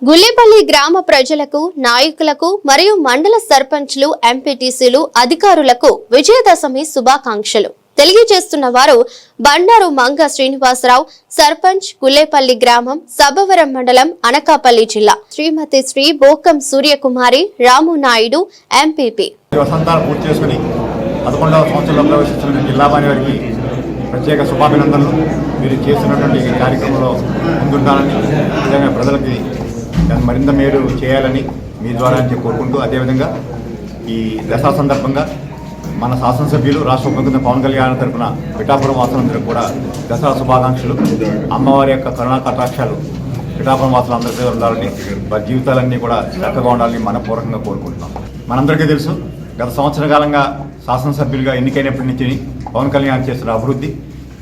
గులేపల్లి గ్రామ ప్రజలకు, నాయకులకు మరియు మండల సర్పంచ్లు, ఎంపీటీసీలు, అధికారులకు విజయదశమి శుభాకాంక్షలు తెలియజేస్తున్న వారు బండారు మంగ శ్రీనివాసరావు, సర్పంచ్, గులేపల్లి గ్రామం, సభవరం మండలం, అనకాపల్లి జిల్లా. శ్రీమతి శ్రీ బోకం సూర్యకుమారి రాము నాయుడు, ఎంపీపీ. ప్రత్యేక శుభాభినందనలు. మీరు చేస్తున్నటువంటి ఈ కార్యక్రమంలో ముందుండాలని, నిజంగా ప్రజలకి మరింత మేలు చేయాలని మీ ద్వారా కోరుకుంటూ, అదేవిధంగా ఈ దసరా సందర్భంగా మన శాసనసభ్యులు, రాష్ట్ర ముఖ్యమంత్రి పవన్ కళ్యాణ్ తరఫున పిఠాపురం వాసులందరికీ కూడా దసరా శుభాకాంక్షలు. అమ్మవారి యొక్క కరుణా కటాక్షాలు పిఠాపురం వాసులందరికీ ఉండాలని, వారి జీవితాలన్నీ కూడా చక్కగా ఉండాలని మనపూర్వకంగా కోరుకుంటున్నాం. మనందరికీ తెలుసు, గత సంవత్సర కాలంగా శాసనసభ్యులుగా ఎన్నికైనప్పటి నుంచి పవన్ కళ్యాణ్ చేస్తున్న అభివృద్ధి,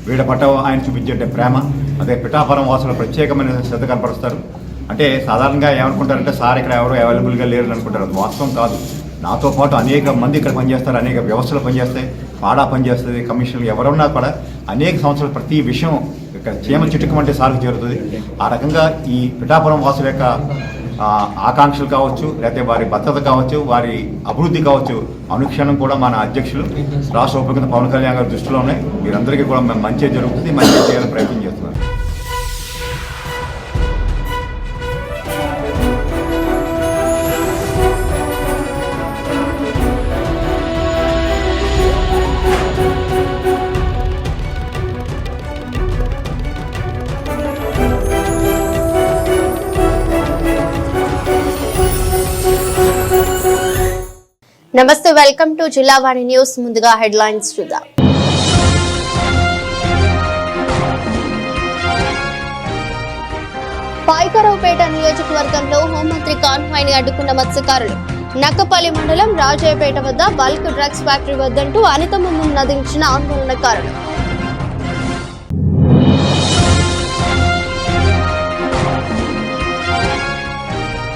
వీళ్ళ పట్ల ఆయన చూపించే ప్రేమ, అదే పిఠాపురం వాసులు ప్రత్యేకమైన శ్రద్ధ కనపరుస్తారు. అంటే సాధారణంగా ఏమనుకుంటారంటే సార్ ఇక్కడ ఎవరు అవైలబుల్గా లేరు అనుకుంటారు. అది వాస్తవం కాదు. నాతో పాటు అనేక మంది ఇక్కడ పనిచేస్తారు, అనేక వ్యవస్థలు పనిచేస్తాయి, పాడా పనిచేస్తుంది, కమిషన్లు ఎవరున్నా కూడా అనేక సంవత్సరాలు ప్రతి విషయం ఇక్కడ చీమ చిటుకమంటే సార్కు చేరుతుంది. ఆ రకంగా ఈ పిఠాపురం వాసుల యొక్క ఆకాంక్షలు కావచ్చు, లేకపోతే వారి భద్రత కావచ్చు, వారి అభివృద్ధి కావచ్చు, అనుక్షణం కూడా మన అధ్యక్షులు, రాష్ట్ర ముఖ్యమంత్రి పవన్ కళ్యాణ్ గారి దృష్టిలో ఉన్నాయి. వీరందరికీ కూడా మంచి జరుగుతుంది, మంచి చేయాలని ప్రయత్నం చేస్తున్నారు. నమస్తే, వెల్కమ్ టు జిల్లావాణి న్యూస్. ముందుగా హెడ్లైన్స్ చూద్దాం. పాయకరావుపేట నియోజకవర్గంలో హోంమంత్రి కాన్వాయ్ని అడ్డుకున్న మత్స్యకారులు. నక్కపల్లి మండలం రాజయ్యపేట వద్ద బల్క్ డ్రగ్స్ ఫ్యాక్టరీ వద్దంటూ అనితమమ్మం నదించిన ఆందోళనకారులు.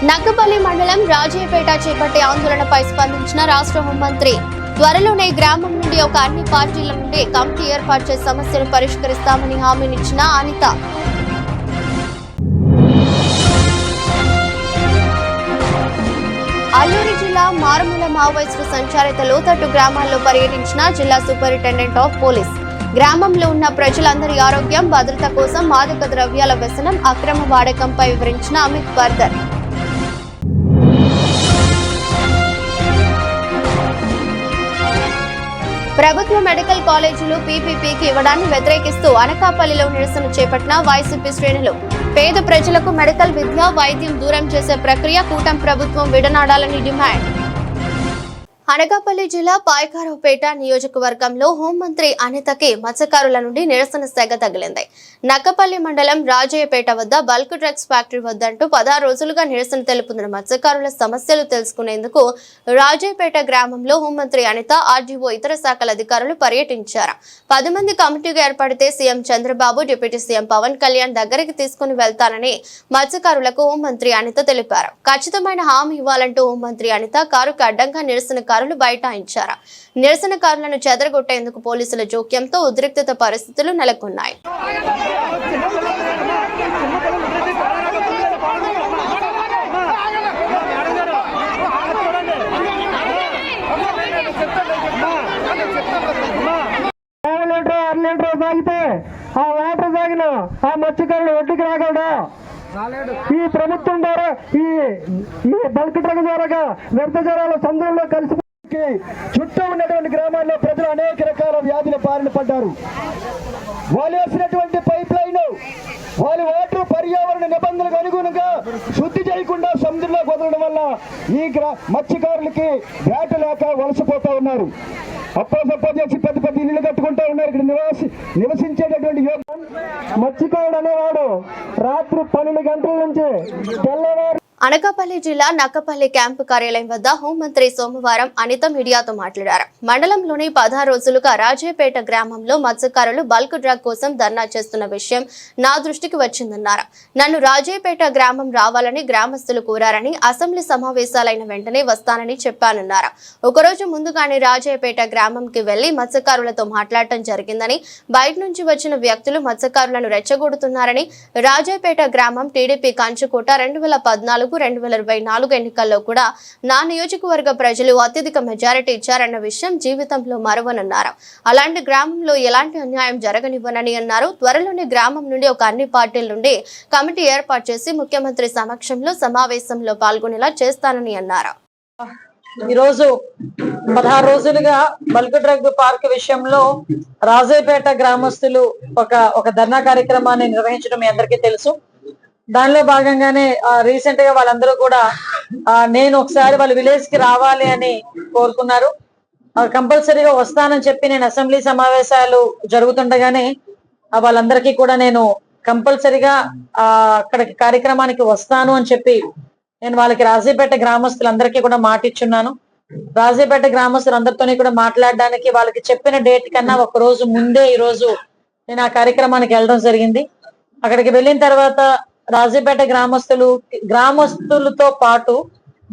నక్కపల్లి మండలం రాజయ్యపేట చేపట్టే ఆందోళనపై స్పందించిన రాష్ట్ర హోంమంత్రి, త్వరలోనే గ్రామం నుండి ఒక అన్ని పార్టీల నుండి కమిటీ ఏర్పాటు చేసి సమస్యలు పరిష్కరిస్తామని హామీనిచ్చిన అనిత. అల్లూరి జిల్లా మారుమూల మావోయిస్టు సంచారిత లోతట్టు గ్రామాల్లో పర్యటించిన జిల్లా సూపరింటెండెంట్ ఆఫ్ పోలీస్. గ్రామంలో ఉన్న ప్రజలందరి ఆరోగ్యం, భద్రత కోసం మాదక ద్రవ్యాల వ్యసనం, అక్రమ వాడకంపై వివరించిన అమిత్ బర్దర్. ప్రభుత్వ మెడికల్ కాలేజీలు పీపీపీకి ఇవ్వడాన్ని వ్యతిరేకిస్తూ అనకాపల్లిలో నిరసన చేపట్టిన వైసీపీ శ్రేణులు. పేద ప్రజలకు మెడికల్ విద్య, వైద్యం దూరం చేసే ప్రక్రియ కూటమి ప్రభుత్వం విడనాడాలని డిమాండ్. అనకాపల్లి జిల్లా పాయకరావుపేట నియోజకవర్గంలో హోంమంత్రి అనితకి మత్స్యకారుల నుండి నిరసన సెగ తగిలింది. నక్కపల్లి మండలం రాజయ్యపేట వద్ద బల్క్ డ్రగ్స్ ఫ్యాక్టరీ వద్దంటూ 16 రోజులుగా నిరసన తెలుపుతున్న మత్స్యకారుల సమస్యలు తెలుసుకునేందుకు రాజయ్యపేట గ్రామంలో హోంమంత్రి అనిత, ఆర్డీఓ, ఇతర శాఖల అధికారులు పర్యటించారు. 10 మంది కమిటీగా ఏర్పడితే CM Chandrababu, deputy CM Pawan Kalyan దగ్గరికి తీసుకుని వెళ్తానని మత్స్యకారులకు హోంమంత్రి అనిత తెలిపారు. ఖచ్చితమైన హామీ ఇవ్వాలంటూ హోంమంత్రి అనిత కారుకు అడ్డంగా నిరసనకారులు బైఠాయించారు. నిరసనకారులను చెదరగొట్టేందుకు పోలీసుల జోక్యంతో ఉద్రిక్తత పరిస్థితులు నెలకొన్నాయి. ఆ వాటర్ తాగిన ఆ మత్స్యకారులు ఒడ్డుకి రాగలడా? ఈ ప్రభుత్వం ద్వారా ఈ బల్క్ డ్రగ్ ద్వారా వ్యర్థ జలాల సందులో కలిసి చుట్టూ ఉన్నటువంటి గ్రామాల్లో ప్రజలు అనేక రకాల వ్యాధుల బారిన పడ్డారు. వాళ్ళు వేసినటువంటి పైప్ లైన్, వాళ్ళ వాటర్ పర్యావరణ నిబంధనలకు అనుగుణంగా శుద్ధి చేయకుండా సముద్రంలో వదలడం వల్ల ఈ మత్స్యకారులకి వేట లేక వలసపోతా ఉన్నారు. అప్పసప్ప చేసి పెద్ద పెద్ద ఇల్లు కట్టుకుంటూ ఉన్నారు. ఇక్కడ నివసించేటటువంటి మత్స్యకారుడు అనేవాడు రాత్రి 12 గంటల నుంచి తెల్లవారు అనకాపల్లి జిల్లా నక్కపల్లి క్యాంపు కార్యాలయం వద్ద హోంమంత్రి సోమవారం అనిత మీడియాతో మాట్లాడారు. మండలంలోని 16 రోజులుగా రాజేపేట గ్రామంలో మత్స్యకారులు బల్క్ డ్రగ్ కోసం ధర్నా చేస్తున్న విషయం నా దృష్టికి వచ్చిందన్నారు. నన్ను రాజేపేట గ్రామం రావాలని గ్రామస్తులు కోరారని, అసెంబ్లీ సమావేశాలైన వెంటనే వస్తానని చెప్పానన్నారు. ఒకరోజు ముందుగానే రాజేపేట గ్రామంకి వెళ్లి మత్స్యకారులతో మాట్లాడటం జరిగిందని, బయట నుంచి వచ్చిన వ్యక్తులు మత్స్యకారులను రెచ్చగొడుతున్నారని, రాజేపేట గ్రామం టీడీపీ కంచుకోట 2014-2024 ఎన్నికల్లో కూడా నా నియోజకవర్గ ప్రజలు అత్యధిక మెజారిటీ ఇచ్చారన్న విషయం జీవితంలో మరవనన్నారు. అలాంటి గ్రామంలో ఎలాంటి అన్యాయం జరగనివ్వనని అన్నారు. త్వరలోనే గ్రామం నుండి ఒక అన్ని పార్టీల నుండి కమిటీ ఏర్పాటు చేసి ముఖ్యమంత్రి సమక్షంలో సమావేశంలో పాల్గొనేలా చేస్తానని అన్నారు. ఈరోజు 16 రోజులుగా బల్క్ డ్రగ్ పార్క్ విషయంలో రాజేపేట గ్రామస్తులు ఒక ధర్నా కార్యక్రమాన్ని నిర్వహించడం మీ అందరికీ తెలుసు. దానిలో భాగంగానే రీసెంట్ గా వాళ్ళందరూ కూడా నేను ఒకసారి వాళ్ళ విలేజ్ కి రావాలి అని కోరుకున్నారు. కంపల్సరీగా వస్తానని చెప్పి నేను అసెంబ్లీ సమావేశాలు జరుగుతుండగానే వాళ్ళందరికీ కూడా నేను కంపల్సరీగా అక్కడికి కార్యక్రమానికి వస్తాను అని చెప్పి నేను వాళ్ళకి రాజేపేట గ్రామస్తులందరికీ కూడా మాట ఇచ్చున్నాను. రాజేపేట గ్రామస్తులందరితోని కూడా మాట్లాడడానికి వాళ్ళకి చెప్పిన డేట్ కన్నా ఒక రోజు ముందే ఈ రోజు నేను ఆ కార్యక్రమానికి వెళ్ళడం జరిగింది. అక్కడికి వెళ్ళిన తర్వాత రాజేపేట గ్రామస్తులతో పాటు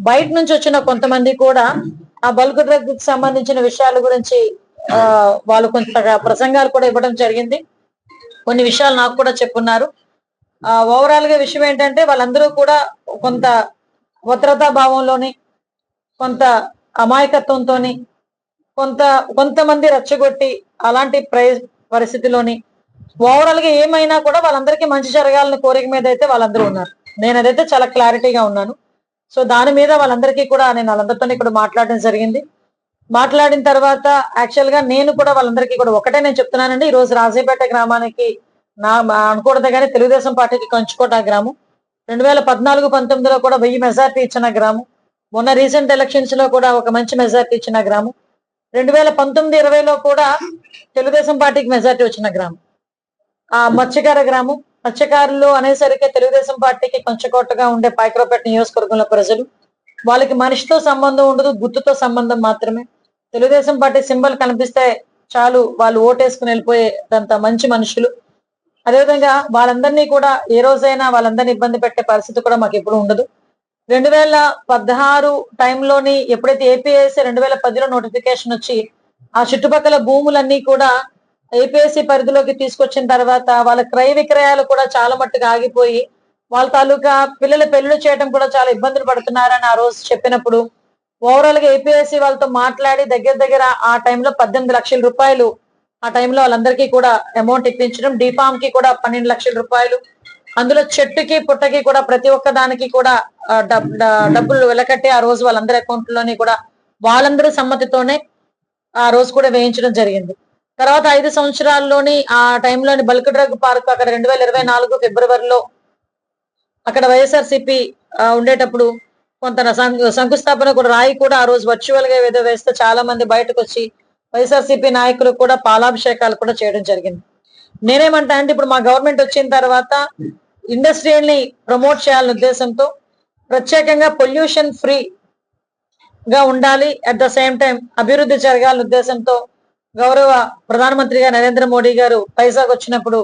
బయట నుంచి వచ్చిన కొంతమంది కూడా ఆ బల్క్ డ్రగ్ కి సంబంధించిన విషయాల గురించి వాళ్ళు కొంత ప్రసంగాలు కూడా ఇవ్వడం జరిగింది. కొన్ని విషయాలు నాకు కూడా చెప్పున్నారు. ఓవరాల్ గా విషయం ఏంటంటే వాళ్ళందరూ కూడా కొంత భద్రతా భావంలోని, కొంత అమాయకత్వంతో, కొంతమంది రెచ్చగొట్టి అలాంటి పరిస్థితిలోని ఓవరాల్ గా ఏమైనా కూడా వాళ్ళందరికీ మంచి జరగాలని కోరిక మీద అయితే వాళ్ళందరూ ఉన్నారు. నేను అదైతే చాలా క్లారిటీగా ఉన్నాను. సో దాని మీద వాళ్ళందరికీ కూడా నేను వాళ్ళందరితో ఇక్కడ మాట్లాడడం జరిగింది. మాట్లాడిన తర్వాత యాక్చువల్ గా నేను కూడా వాళ్ళందరికీ కూడా ఒకటే నేను చెప్తున్నానండి, ఈ రోజు రాజేపేట గ్రామానికి అనకూడదు కానీ తెలుగుదేశం పార్టీకి కంచుకోట గ్రామం 2014-19లో కూడా 1000 మెజార్టీ ఇచ్చిన గ్రామం. మొన్న రీసెంట్ ఎలక్షన్స్ లో కూడా ఒక మంచి మెజార్టీ ఇచ్చిన గ్రామం. 2019-20లో కూడా తెలుగుదేశం పార్టీకి మెజార్టీ వచ్చిన గ్రామం. మత్స్యకార గ్రామం. మత్స్యకారులు అనేసరికి తెలుగుదేశం పార్టీకి కొంచెకోటగా ఉండే పాయకరావుపేట నియోజకవర్గంలో ప్రజలు వాళ్ళకి మనిషితో సంబంధం ఉండదు, గుర్తుతో సంబంధం మాత్రమే. తెలుగుదేశం పార్టీ సింబల్ కనిపిస్తే చాలు వాళ్ళు ఓటేసుకుని వెళ్ళిపోయేంత మంచి మనుషులు. అదేవిధంగా వాళ్ళందరినీ కూడా ఏ రోజైనా వాళ్ళందరినీ ఇబ్బంది పెట్టే పరిస్థితి కూడా మాకు ఎప్పుడు ఉండదు. 2016 టైంలోని ఎప్పుడైతే ఏపీఎస్సీ 2010లో నోటిఫికేషన్ వచ్చి ఆ చుట్టుపక్కల భూములన్నీ కూడా ఏపీఎస్సీ పరిధిలోకి తీసుకొచ్చిన తర్వాత వాళ్ళ క్రయ విక్రయాలు కూడా చాలా మట్టుగా ఆగిపోయి వాళ్ళ తాలూకా పిల్లల పెళ్లిళ్ళు చేయడం కూడా చాలా ఇబ్బందులు పడుతున్నారని ఆ రోజు చెప్పినప్పుడు ఓవరాల్ గా ఏపీఎస్సీ వాళ్ళతో మాట్లాడి దగ్గర ఆ టైంలో 18 లక్షల రూపాయలు ఆ టైంలో వాళ్ళందరికీ కూడా అమౌంట్ ఇప్పించడం, డిఫామ్ కి కూడా 12 లక్షల రూపాయలు, అందులో చెట్టుకి పుట్టకి కూడా ప్రతి ఒక్క దానికి కూడా డబ్బులు వెలకట్టి ఆ రోజు వాళ్ళందరి అకౌంట్ లోని కూడా వాళ్ళందరి సమ్మతితోనే ఆ రోజు కూడా వేయించడం జరిగింది. తర్వాత 5 సంవత్సరాల్లోని ఆ టైంలోని బల్క్ డ్రగ్ పార్క్ అక్కడ 2024 ఫిబ్రవరిలో అక్కడ వైఎస్ఆర్సీపీ ఉండేటప్పుడు కొంత శంకుస్థాపన కూడా రాయి కూడా ఆ రోజు వర్చువల్ గా ఏదో వేస్తే చాలా మంది బయటకు వచ్చి వైఎస్ఆర్సీపీ నాయకులు కూడా పాలాభిషేకాలు కూడా చేయడం జరిగింది. నేనేమంటా అంటే ఇప్పుడు మా గవర్నమెంట్ వచ్చిన తర్వాత ఇండస్ట్రీని ప్రమోట్ చేయాలనే ఉద్దేశంతో ప్రత్యేకంగా పొల్యూషన్ ఫ్రీ గా ఉండాలి, అట్ ద సేమ్ టైం అభివృద్ధి జరగాలనే ఉద్దేశంతో గౌరవ ప్రధానమంత్రిగా నరేంద్ర మోడీ గారు పైసాకు వచ్చినప్పుడు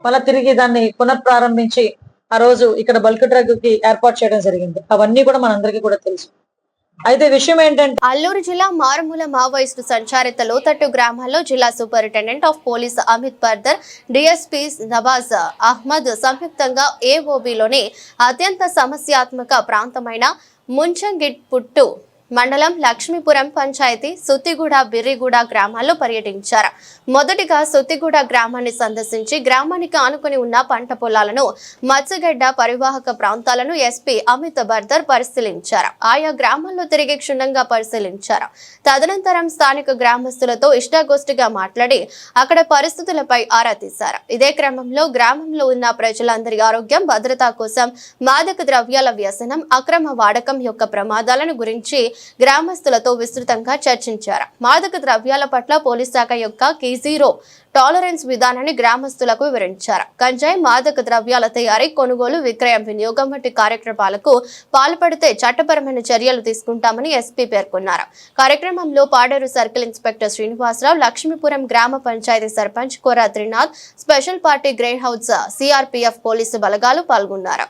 మళ్ళీ తిరిగి దాన్ని పునఃప్రారంభించి ఆ రోజు ఇక్కడ బల్క్ డ్రగ్ కి ఏర్పాటు చేయడం జరిగింది. అవన్నీ కూడా మనందరికీ కూడా తెలుసు. అయితే విషయం ఏంటంటే అల్లూరు జిల్లా మారుమూల మావోయిస్టు సంచారిత లోతట్టు గ్రామాల్లో జిల్లా superintendent of police Amit Pardar, DSP Nawaz Ahmed సంయుక్తంగా ఏఓబిలోని అత్యంత సమస్యాత్మక ప్రాంతమైన ముంచంగిట్పుట్టు మండలం లక్ష్మీపురం పంచాయతీ సుత్తిగూడ బిర్రిగూడ గ్రామాల్లో పర్యటించారు. మొదటిగా సుత్తిగూడ గ్రామాన్ని సందర్శించి గ్రామానికి ఆనుకుని ఉన్న పంట పొలాలను, మత్స్యగడ్డ పరివాహక ప్రాంతాలను ఎస్పీ అమిత్ బర్దర్ పరిశీలించారు. ఆయా గ్రామాల్లో తిరిగి క్షుణ్ణంగా పరిశీలించారు. తదనంతరం స్థానిక గ్రామస్తులతో ఇష్టాగోష్ఠిగా మాట్లాడి అక్కడ పరిస్థితులపై ఆరా తీశారు. ఇదే క్రమంలో గ్రామంలో ఉన్న ప్రజలందరి ఆరోగ్యం, భద్రత కోసం మాదక ద్రవ్యాల వ్యసనం, అక్రమ వాడకం యొక్క ప్రమాదాలను గురించి గ్రామస్తులతో విస్తృతంగా చర్చించారు. మాదక ద్రవ్యాల పట్ల పోలీస్ శాఖ యొక్క K0 టాలరెన్స్ విధానాన్ని గ్రామస్తులకు వివరించారు. గంజాయి, మాదక ద్రవ్యాల తయారీ, కొనుగోలు, విక్రయం, వినియోగం వంటి కార్యక్రమాలకు పాల్పడితే చట్టపరమైన చర్యలు తీసుకుంటామని ఎస్పీ పేర్కొన్నారు. కార్యక్రమంలో పాడేరు సర్కిల్ ఇన్స్పెక్టర్ శ్రీనివాసరావు, లక్ష్మీపురం గ్రామ పంచాయతీ సర్పంచ్ కొర Trinath, special party grade house CRPF police బలగాలు పాల్గొన్నారు.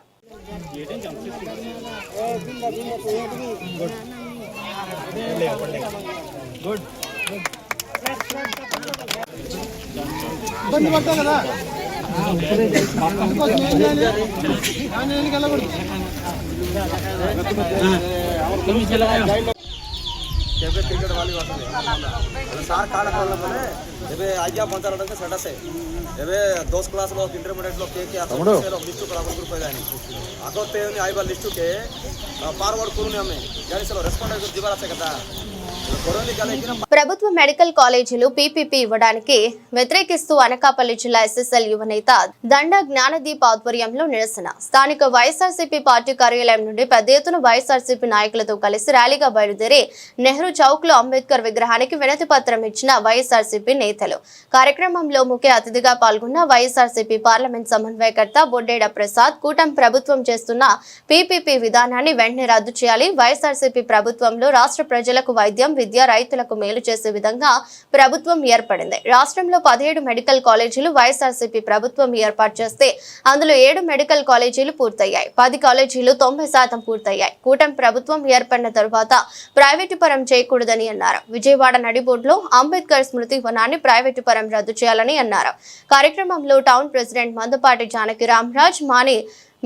ఇబ్బంది పడతావు కదా क्रिकेट वाली सार काल एबे आज्ञा पंचार सेटस एबे 2 क्लास लो इंटरमीडिएट लो के लिस्ट ग्रुप आगोते आइबा लिस्ट के फॉरवर्ड करूनी हमें गाड़ी से रेस्पॉन्ड दिवाला से कदा ప్రభుత్వ మెడికల్ కాలేజీలు పీపీపీ ఇవ్వడానికి వ్యతిరేకిస్తూ అనకాపల్లి జిల్లా ఎస్ఎస్ఎల్ యువనేత దండ జ్ఞానదీప్ ఆధ్వర్యంలో నిరసన. స్థానిక వైఎస్ఆర్సీపీ పార్టీ కార్యాలయం నుండి పెద్ద ఎత్తున వైఎస్ఆర్సీపీ నాయకులతో కలిసి ర్యాలీగా బయలుదేరి నెహ్రూ చౌక్ లో అంబేద్కర్ విగ్రహానికి వినతి పత్రం ఇచ్చిన వైఎస్ఆర్సీపీ నేతలు. కార్యక్రమంలో ముఖ్య అతిథిగా పాల్గొన్న వైఎస్ఆర్సీపీ పార్లమెంట్ సమన్వయకర్త బొడ్డేడ ప్రసాద్, కూటమి ప్రభుత్వం చేస్తున్న పీపీపీ విధానాన్ని వెంటనే రద్దు చేయాలి, వైఎస్ఆర్సీపీ ప్రభుత్వంలో రాష్ట్ర ప్రజలకు వైద్యం, విద్య, రైతులకు మేలు చేసే విధంగా ప్రభుత్వం ఏర్పడింది. రాష్ట్రంలో 17 మెడికల్ కాలేజీలు వైఎస్ఆర్సీపీ ప్రభుత్వం ఏర్పాటు చేస్తే అందులో 7 మెడికల్ కాలేజీలు పూర్తయ్యాయి. 10 కాలేజీలు 90% పూర్తయ్యాయి. కూటమి ప్రభుత్వం ఏర్పడిన తరువాత ప్రైవేటు పరం చేయకూడదని అన్నారు. విజయవాడ నడిబోడ్లో అంబేద్కర్ స్మృతి వనాన్ని ప్రైవేటు పరం రద్దు చేయాలని అన్నారు. కార్యక్రమంలో టౌన్ ప్రెసిడెంట్ మందపాటి జానకి రామరాజ్,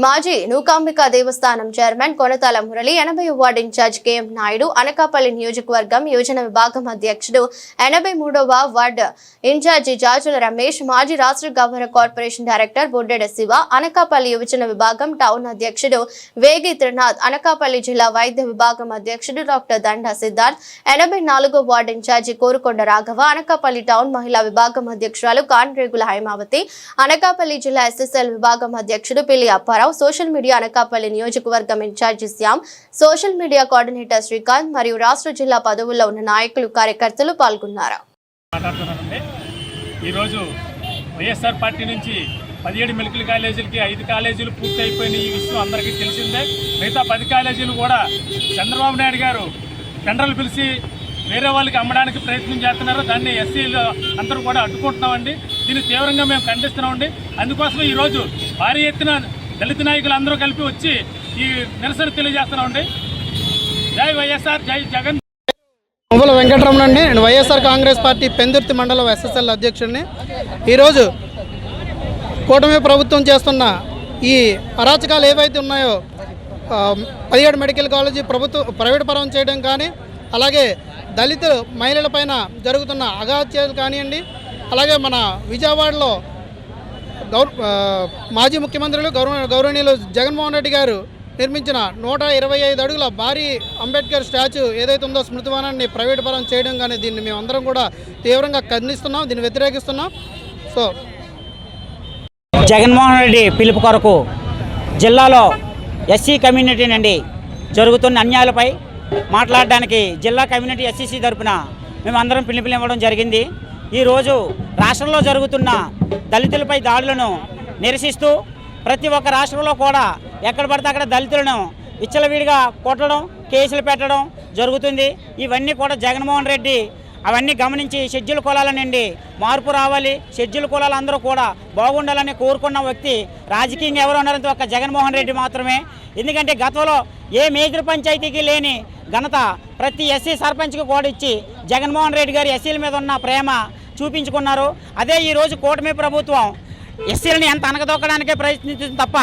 మాజీ నూకాంబిక దేవస్థానం చైర్మన్ కొనతాల మురళి, 80వ ward incharge KM Naidu, Anakapalli నియోజకవర్గం యోజన విభాగం అధ్యక్షుడు, 83వ వార్డు ఇన్ఛార్జి జాజుల రమేష్, మాజీ రాష్ట్ర governor corporation director Boddeda Siva, Anakapalli యువజన విభాగం టౌన్ అధ్యక్షుడు వేగి త్రినాథ్, అనకాపల్లి జిల్లా వైద్య విభాగం అధ్యక్షుడు డాక్టర్ దండ సిద్ధార్థ్, 84వ ward incharge Korukonda Raghava, Anakapalli town మహిళా విభాగం అధ్యక్షురాలు కాన్రేగుల హైమావతి, అనకాపల్లి జిల్లా ఎస్ఎస్ఎల్ విభాగం అధ్యక్షుడు పిల్లి అప్పారావు, సోషల్ మీడియా అనకాపల్లి నియోజకవర్గం incharge Shyam, social media coordinator Srikanth మరియు రాష్ట్ర జిల్లా పదవుల్లో ఉన్న నాయకులు, కార్యకర్తలు పాల్గొన్నారు. ఈరోజు వైఎస్ఆర్ పార్టీ నుంచి 17 మెడికల్ కాలేజీలకి 5 కాలేజీలు పూర్తి అయిపోయిన ఈ విషయం అందరికీ తెలిసిందే. మిగతా 10 కాలేజీలు కూడా చంద్రబాబు నాయుడు గారు టెండర్లు పిలిచి వేరే వాళ్ళకి అమ్మడానికి ప్రయత్నం చేస్తున్నారు. దాన్ని ఎస్సీలు అందరూ కూడా అడ్డుకుంటున్నామండి. దీన్ని తీవ్రంగా మేము ఖండిస్తున్నామండి. అందుకోసం ఈరోజు భారీ ఎత్తున దళిత నాయకులు అందరూ కలిపి వచ్చి ఈ నిరసన తెలియజేస్తున్నామండి. జై వైఎస్ఆర్, జై జగన్. మొవ్వల వెంకటరమణ అండి. నేను వైఎస్ఆర్ కాంగ్రెస్ పార్టీ పెందుర్తి మండలం ఎస్ఎస్ఎల్ అధ్యక్షుడిని. ఈరోజు కూటమి ప్రభుత్వం చేస్తున్న ఈ అరాచకాలు ఏవైతే ఉన్నాయో 17 మెడికల్ కాలేజీ ప్రైవేట్ పరం చేయడం కానీ, అలాగే దళిత మహిళల పైన జరుగుతున్న అఘాత్యాలు కానివ్వండి, అలాగే మన విజయవాడలో మాజీ ముఖ్యమంత్రులు గౌరవనీయులు జగన్మోహన్ రెడ్డి గారు నిర్మించిన 125 అడుగుల భారీ అంబేద్కర్ స్టాచ్యూ ఏదైతే ఉందో స్మృతివనాన్ని ప్రైవేట్ పరం చేయడం కానీ, దీన్ని మేమందరం కూడా తీవ్రంగా ఖండిస్తున్నాం, దీన్ని వ్యతిరేకిస్తున్నాం. సో జగన్మోహన్ రెడ్డి పిలుపు కొరకు జిల్లాలో ఎస్సీ కమ్యూనిటీ నుండి జరుగుతున్న అన్యాయాలపై మాట్లాడడానికి జిల్లా కమ్యూనిటీ ఎస్సీసీ తరఫున మేమందరం పిలుపునివ్వడం జరిగింది. ఈరోజు రాష్ట్రంలో జరుగుతున్న దళితులపై దాడులను నిరసిస్తూ ప్రతి ఒక్క రాష్ట్రంలో కూడా ఎక్కడ పడితే అక్కడ దళితులను విచ్చలవిడిగా కొట్టడం, కేసులు పెట్టడం జరుగుతుంది. ఇవన్నీ కూడా జగన్మోహన్ రెడ్డి అవన్నీ గమనించి షెడ్యూల్ కులాల నుండి మార్పు రావాలి, షెడ్యూల్ కులాలు అందరూ కూడా బాగుండాలని కోరుకున్న వ్యక్తి రాజకీయంగా ఎవరు ఉన్నారంటే ఒక జగన్మోహన్ రెడ్డి మాత్రమే. ఎందుకంటే గతంలో ఏ మేజర్ పంచాయతీకి లేని ఘనత ప్రతి ఎస్సీ సర్పంచ్కి కూడా ఇచ్చి జగన్మోహన్ రెడ్డి గారు ఎస్సీల మీద ఉన్న ప్రేమ చూపించుకున్నారు. అదే ఈరోజు కూటమి ప్రభుత్వం ఎస్సీలని ఎంత అనగదొక్కడానికే ప్రయత్నించింది తప్ప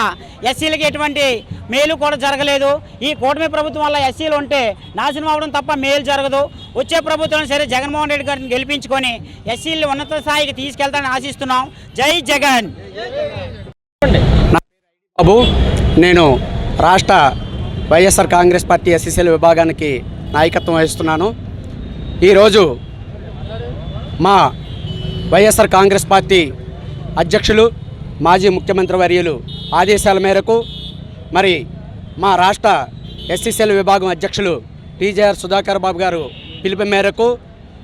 ఎస్సీలకి ఎటువంటి మేలు కూడా జరగలేదు. ఈ కూటమి ప్రభుత్వం వల్ల ఎస్సీలు ఉంటే నాశనం అవడం తప్ప మేలు జరగదు. వచ్చే ప్రభుత్వం సరే జగన్మోహన్ రెడ్డి గారిని గెలిపించుకొని ఎస్సీలు ఉన్నత స్థాయికి తీసుకెళ్తానని ఆశిస్తున్నాం. జై జగన్. బాబు, నేను రాష్ట్ర వైఎస్ఆర్ కాంగ్రెస్ పార్టీ ఎస్సీసీల విభాగానికి నాయకత్వం వహిస్తున్నాను. ఈరోజు మా వైఎస్ఆర్ కాంగ్రెస్ పార్టీ అధ్యక్షులు మాజీ ముఖ్యమంత్రి వర్యులు ఆదేశాల మేరకు మరి మా రాష్ట్ర ఎస్సీసీల విభాగం అధ్యక్షులు టీజేఆర్ సుధాకర్ బాబు గారు పిలుపు మేరకు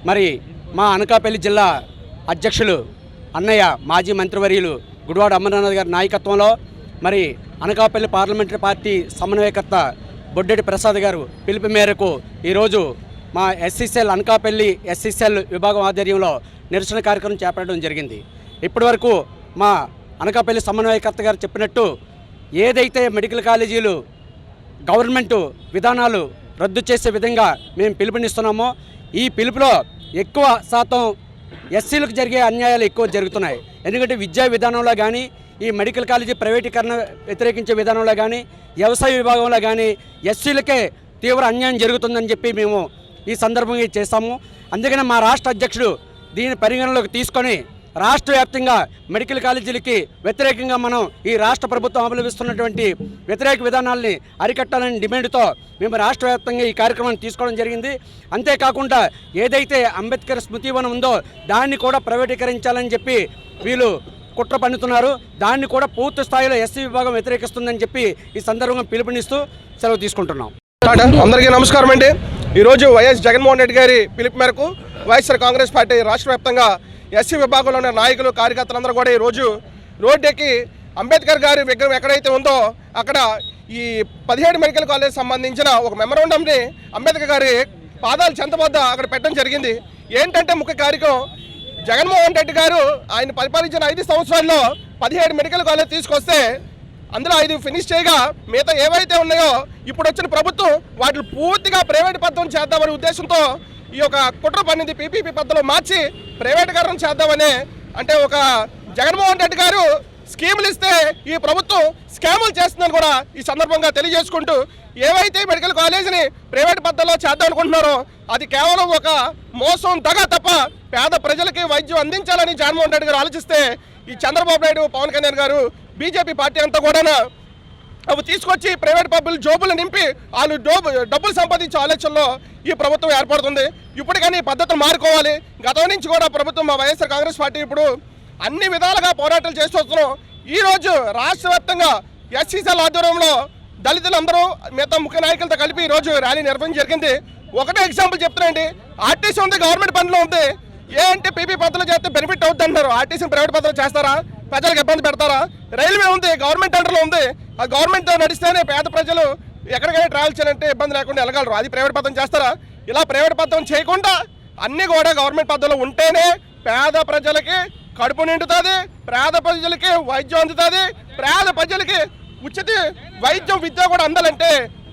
మరి మా అనకాపల్లి జిల్లా అధ్యక్షులు అన్నయ్య మాజీ మంత్రివర్యులు గుడివాడ అమర్నాథ్ గారి నాయకత్వంలో మరి అనకాపల్లి పార్లమెంటరీ పార్టీ సమన్వయకర్త బొడ్డెడి ప్రసాద్ గారు పిలుపు మేరకు ఈరోజు మా ఎస్సీసీఎల్ అనకాపల్లి ఎస్సీసీఎల్ విభాగం ఆధ్వర్యంలో నిరసన కార్యక్రమం చేపట్టడం జరిగింది. ఇప్పటివరకు మా అనకాపల్లి సమన్వయకర్త గారు చెప్పినట్టు ఏదైతే మెడికల్ కాలేజీలు గవర్నమెంటు విధానాలు రద్దు చేసే విధంగా మేము పిలుపునిస్తున్నామో ఈ పిలుపులో ఎక్కువ శాతం ఎస్సీలకు జరిగే అన్యాయాలు ఎక్కువ జరుగుతున్నాయి. ఎందుకంటే విద్యా విధానంలో కానీ ఈ మెడికల్ కాలేజీ ప్రైవేటీకరణ వ్యతిరేకించే విధానంలో కానీ వ్యవసాయ విభాగంలో కానీ ఎస్సీలకే తీవ్ర అన్యాయం జరుగుతుందని చెప్పి మేము ఈ సందర్భంగా చేస్తాము. అందుకనే మా రాష్ట్ర అధ్యక్షుడు దీని పరిగణలోకి తీసుకొని రాష్ట్ర వ్యాప్తంగా మెడికల్ కాలేజీలకి వ్యతిరేకంగా మనం ఈ రాష్ట్ర ప్రభుత్వం అవలంబిస్తున్నటువంటి వ్యతిరేక విధానాలని అరికట్టాలని డిమాండ్తో మేము రాష్ట్ర వ్యాప్తంగా ఈ కార్యక్రమాన్ని తీసుకోవడం జరిగింది. అంతేకాకుండా ఏదైతే అంబేద్కర్ స్మృతివనం ఉందో దాన్ని కూడా ప్రైవేటీకరించాలని చెప్పి వీళ్ళు కుట్ర పన్నుతున్నారు. దాన్ని కూడా పూర్తి స్థాయిలో ఎస్సీ విభాగం వ్యతిరేకిస్తుందని చెప్పి ఈ సందర్భంగా పిలుపునిస్తూ సెలవు తీసుకుంటున్నాం. అందరికీ నమస్కారం అండి. ఈరోజు వైఎస్ జగన్మోహన్ రెడ్డి గారి పిలుపు మేరకు వైఎస్ఆర్ కాంగ్రెస్ పార్టీ రాష్ట్ర వ్యాప్తంగా ఎస్సీ విభాగంలో ఉన్న నాయకులు కార్యకర్తలందరూ కూడా ఈరోజు రోడ్డెక్కి అంబేద్కర్ గారి విగ్రహం ఎక్కడైతే ఉందో అక్కడ ఈ 17 మెడికల్ కాలేజ్ సంబంధించిన ఒక మెమరాండంని అంబేద్కర్ గారి పాదాల చెంత వద్ద అక్కడ పెట్టడం జరిగింది. ఏంటంటే ముఖ్య కార్యక్రమం జగన్మోహన్ రెడ్డి గారు ఆయన పరిపాలించిన 5 సంవత్సరాల్లో 17 మెడికల్ కాలేజ్ తీసుకొస్తే అందులో 5 ఫినిష్ చేయగా మిగతా ఏవైతే ఉన్నాయో ఇప్పుడు వచ్చిన ప్రభుత్వం వాటిని పూర్తిగా ప్రైవేట్ పద్ధతిలో చేద్దామనే ఉద్దేశంతో ఈ యొక్క కుట్ర పన్నింది. పీపీపీ పద్ధతిలో మార్చి ప్రైవేటీకరణ చేద్దామని అంటే ఒక జగన్మోహన్ రెడ్డి గారు స్కీములు ఇస్తే ఈ ప్రభుత్వం స్కాములు చేస్తుందని కూడా ఈ సందర్భంగా తెలియజేసుకుంటూ ఏవైతే మెడికల్ కాలేజీని ప్రైవేట్ పద్ధతిలో చేద్దాం అనుకుంటున్నారో అది కేవలం ఒక మోసం దగా తప్ప పేద ప్రజలకి వైద్యం అందించాలని జగన్మోహన్ రెడ్డి గారు ఆలోచిస్తే ఈ చంద్రబాబు నాయుడు పవన్ కళ్యాణ్ గారు బీజేపీ పార్టీ అంతా కూడా అవి తీసుకొచ్చి ప్రైవేట్ పబ్బులు జోబులు నింపి వాళ్ళు డబ్బులు సంపాదించే ఆలోచనలో ఈ ప్రభుత్వం ఏర్పడుతుంది. ఇప్పటికైనా ఈ పద్ధతులు మారుకోవాలి. గతం నుంచి కూడా ప్రభుత్వం మా వైఎస్ఆర్ కాంగ్రెస్ పార్టీ ఇప్పుడు అన్ని విధాలుగా పోరాటాలు చేస్తూ వస్తున్నాం. ఈరోజు రాష్ట్ర వ్యాప్తంగా ఎస్సీసీఎల్ ఆధ్వర్యంలో దళితులందరూ మిగతా ముఖ్య నాయకులతో కలిపి ఈరోజు ర్యాలీ నిర్వహించడం జరిగింది. ఒకటే ఎగ్జాంపుల్ చెప్తున్నాండి, ఆర్టీసీ ఉంది, గవర్నమెంట్ పనిలో ఉంది. ఏంటి పీపీ పద్ధతులు చేస్తే బెనిఫిట్ అవుతుంది అంటారు. ఆర్టీసీని ప్రైవేట్ పద్ధతులు చేస్తారా? ప్రజలకు ఇబ్బంది పెడతారా? రైల్వే ఉంది, గవర్నమెంట్ అండర్లో ఉంది. ఆ గవర్నమెంట్ నడిస్తేనే పేద ప్రజలు ఎక్కడికైనా ట్రావెల్ చేయాలంటే ఇబ్బంది లేకుండా వెళ్ళగలరు. అది ప్రైవేట్ పద్ధతి చేస్తారా? ఇలా ప్రైవేట్ పద్ధతి చేయకుండా అన్నీ కూడా గవర్నమెంట్ పద్ధతిలో ఉంటేనే పేద ప్రజలకి కడుపు నిండుతుంది, పేద ప్రజలకి వైద్యం అందుతుంది, పేద ప్రజలకి ఉచిత వైద్యం విద్య కూడా అందాలంటే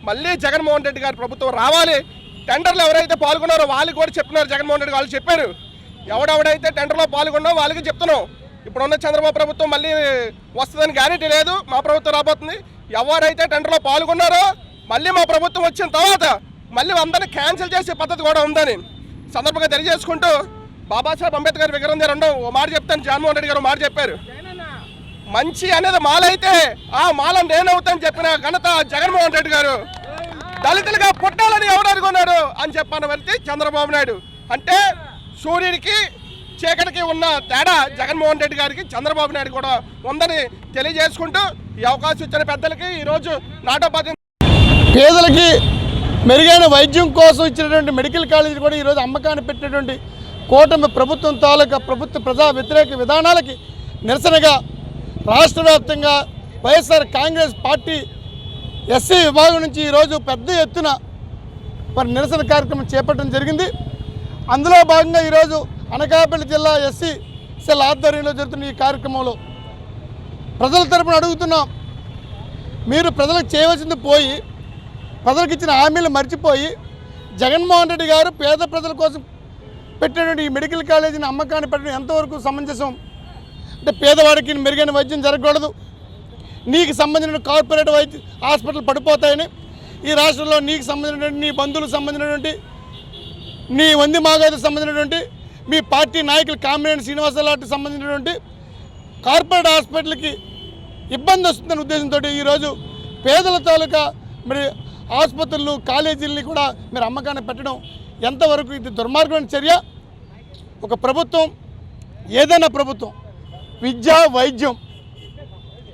మళ్ళీ జగన్మోహన్ రెడ్డి గారి ప్రభుత్వం రావాలి. టెండర్లు ఎవరైతే పాల్గొన్నారో వాళ్ళకి కూడా చెప్తున్నారు. జగన్మోహన్ రెడ్డి వాళ్ళు చెప్పారు, ఎవడెవడైతే టెండర్లో పాల్గొన్నారో వాళ్ళకి చెప్తున్నాం. ఇప్పుడున్న చంద్రబాబు ప్రభుత్వం మళ్ళీ వస్తుందని గ్యారెంటీ లేదు. మా ప్రభుత్వం రాబోతుంది. ఎవరైతే టెండర్లో పాల్గొన్నారో మళ్ళీ మా ప్రభుత్వం వచ్చిన తర్వాత మళ్ళీ అందరినీ క్యాన్సిల్ చేసే పద్ధతి కూడా ఉందని సందర్భంగా తెలియజేసుకుంటూ బాబాసాహెబ్ అంబేద్కర్ విగ్రహం దగ్గర ఉండవు ఓ మాట చెప్తాను. జగన్మోహన్ రెడ్డి గారు మాట చెప్పారు, మంచి అనేది మాలైతే ఆ మాల నేనవుతాను చెప్పిన ఘనత జగన్మోహన్ రెడ్డి గారు. దళితులుగా పుట్టాలని ఎవరు అనుకున్నారు అని చెప్పన్న వ్యక్తి చంద్రబాబు నాయుడు. అంటే సూర్యుడికి చీకటికి ఉన్న తేడా జగన్మోహన్ రెడ్డి గారికి చంద్రబాబు నాయుడు కూడా ఉందని తెలియజేసుకుంటూ ఈ అవకాశం ఇచ్చిన పెద్దలకి ఈరోజు నాటోపాధ్యాయ పేదలకి మెరుగైన వైద్యం కోసం ఇచ్చినటువంటి మెడికల్ కాలేజీలు కూడా ఈరోజు అమ్మకాన్ని పెట్టినటువంటి కూటమి ప్రభుత్వం తాలూకా ప్రభుత్వ ప్రజా వ్యతిరేక విధానాలకి నిరసనగా రాష్ట్ర వ్యాప్తంగా వైఎస్ఆర్ కాంగ్రెస్ పార్టీ ఎస్సీ విభాగం నుంచి ఈరోజు పెద్ద ఎత్తున మరి నిరసన కార్యక్రమం చేపట్టడం జరిగింది. అందులో భాగంగా ఈరోజు అనకాపల్లి జిల్లా ఎస్సీ సెల్ ఆధ్వర్యంలో జరుగుతున్న ఈ కార్యక్రమంలో ప్రజల తరపున అడుగుతున్నాం, మీరు ప్రజలకు చేయవలసింది పోయి ప్రజలకు ఇచ్చిన హామీలు మర్చిపోయి జగన్మోహన్ రెడ్డి గారు పేద ప్రజల కోసం పెట్టినటువంటి ఈ మెడికల్ కాలేజీని అమ్మకాన్ని పెట్టడం ఎంతవరకు సమంజసం? అంటే పేదవాడికి మెరుగైన వైద్యం జరగకూడదు, నీకు సంబంధించిన కార్పొరేట్ వైద్య హాస్పిటల్ పడిపోతాయని ఈ రాష్ట్రంలో నీకు సంబంధించినటువంటి నీ బంధువులకు సంబంధించినటువంటి నీ వంది మాగాదికి సంబంధించినటువంటి మీ పార్టీ నాయకులు కామినేని శ్రీనివాసరావుకి సంబంధించినటువంటి కార్పొరేట్ హాస్పిటల్కి ఇబ్బంది వస్తుందనే ఉద్దేశంతో ఈరోజు పేదల తాలూకా మరి ఆసుపత్రులు కాలేజీలని కూడా మీరు అమ్మకాన్ని పెట్టడం ఎంతవరకు ఇది దుర్మార్గమైన చర్య? ఒక ప్రభుత్వం, ఏదైనా ప్రభుత్వం విద్య వైద్యం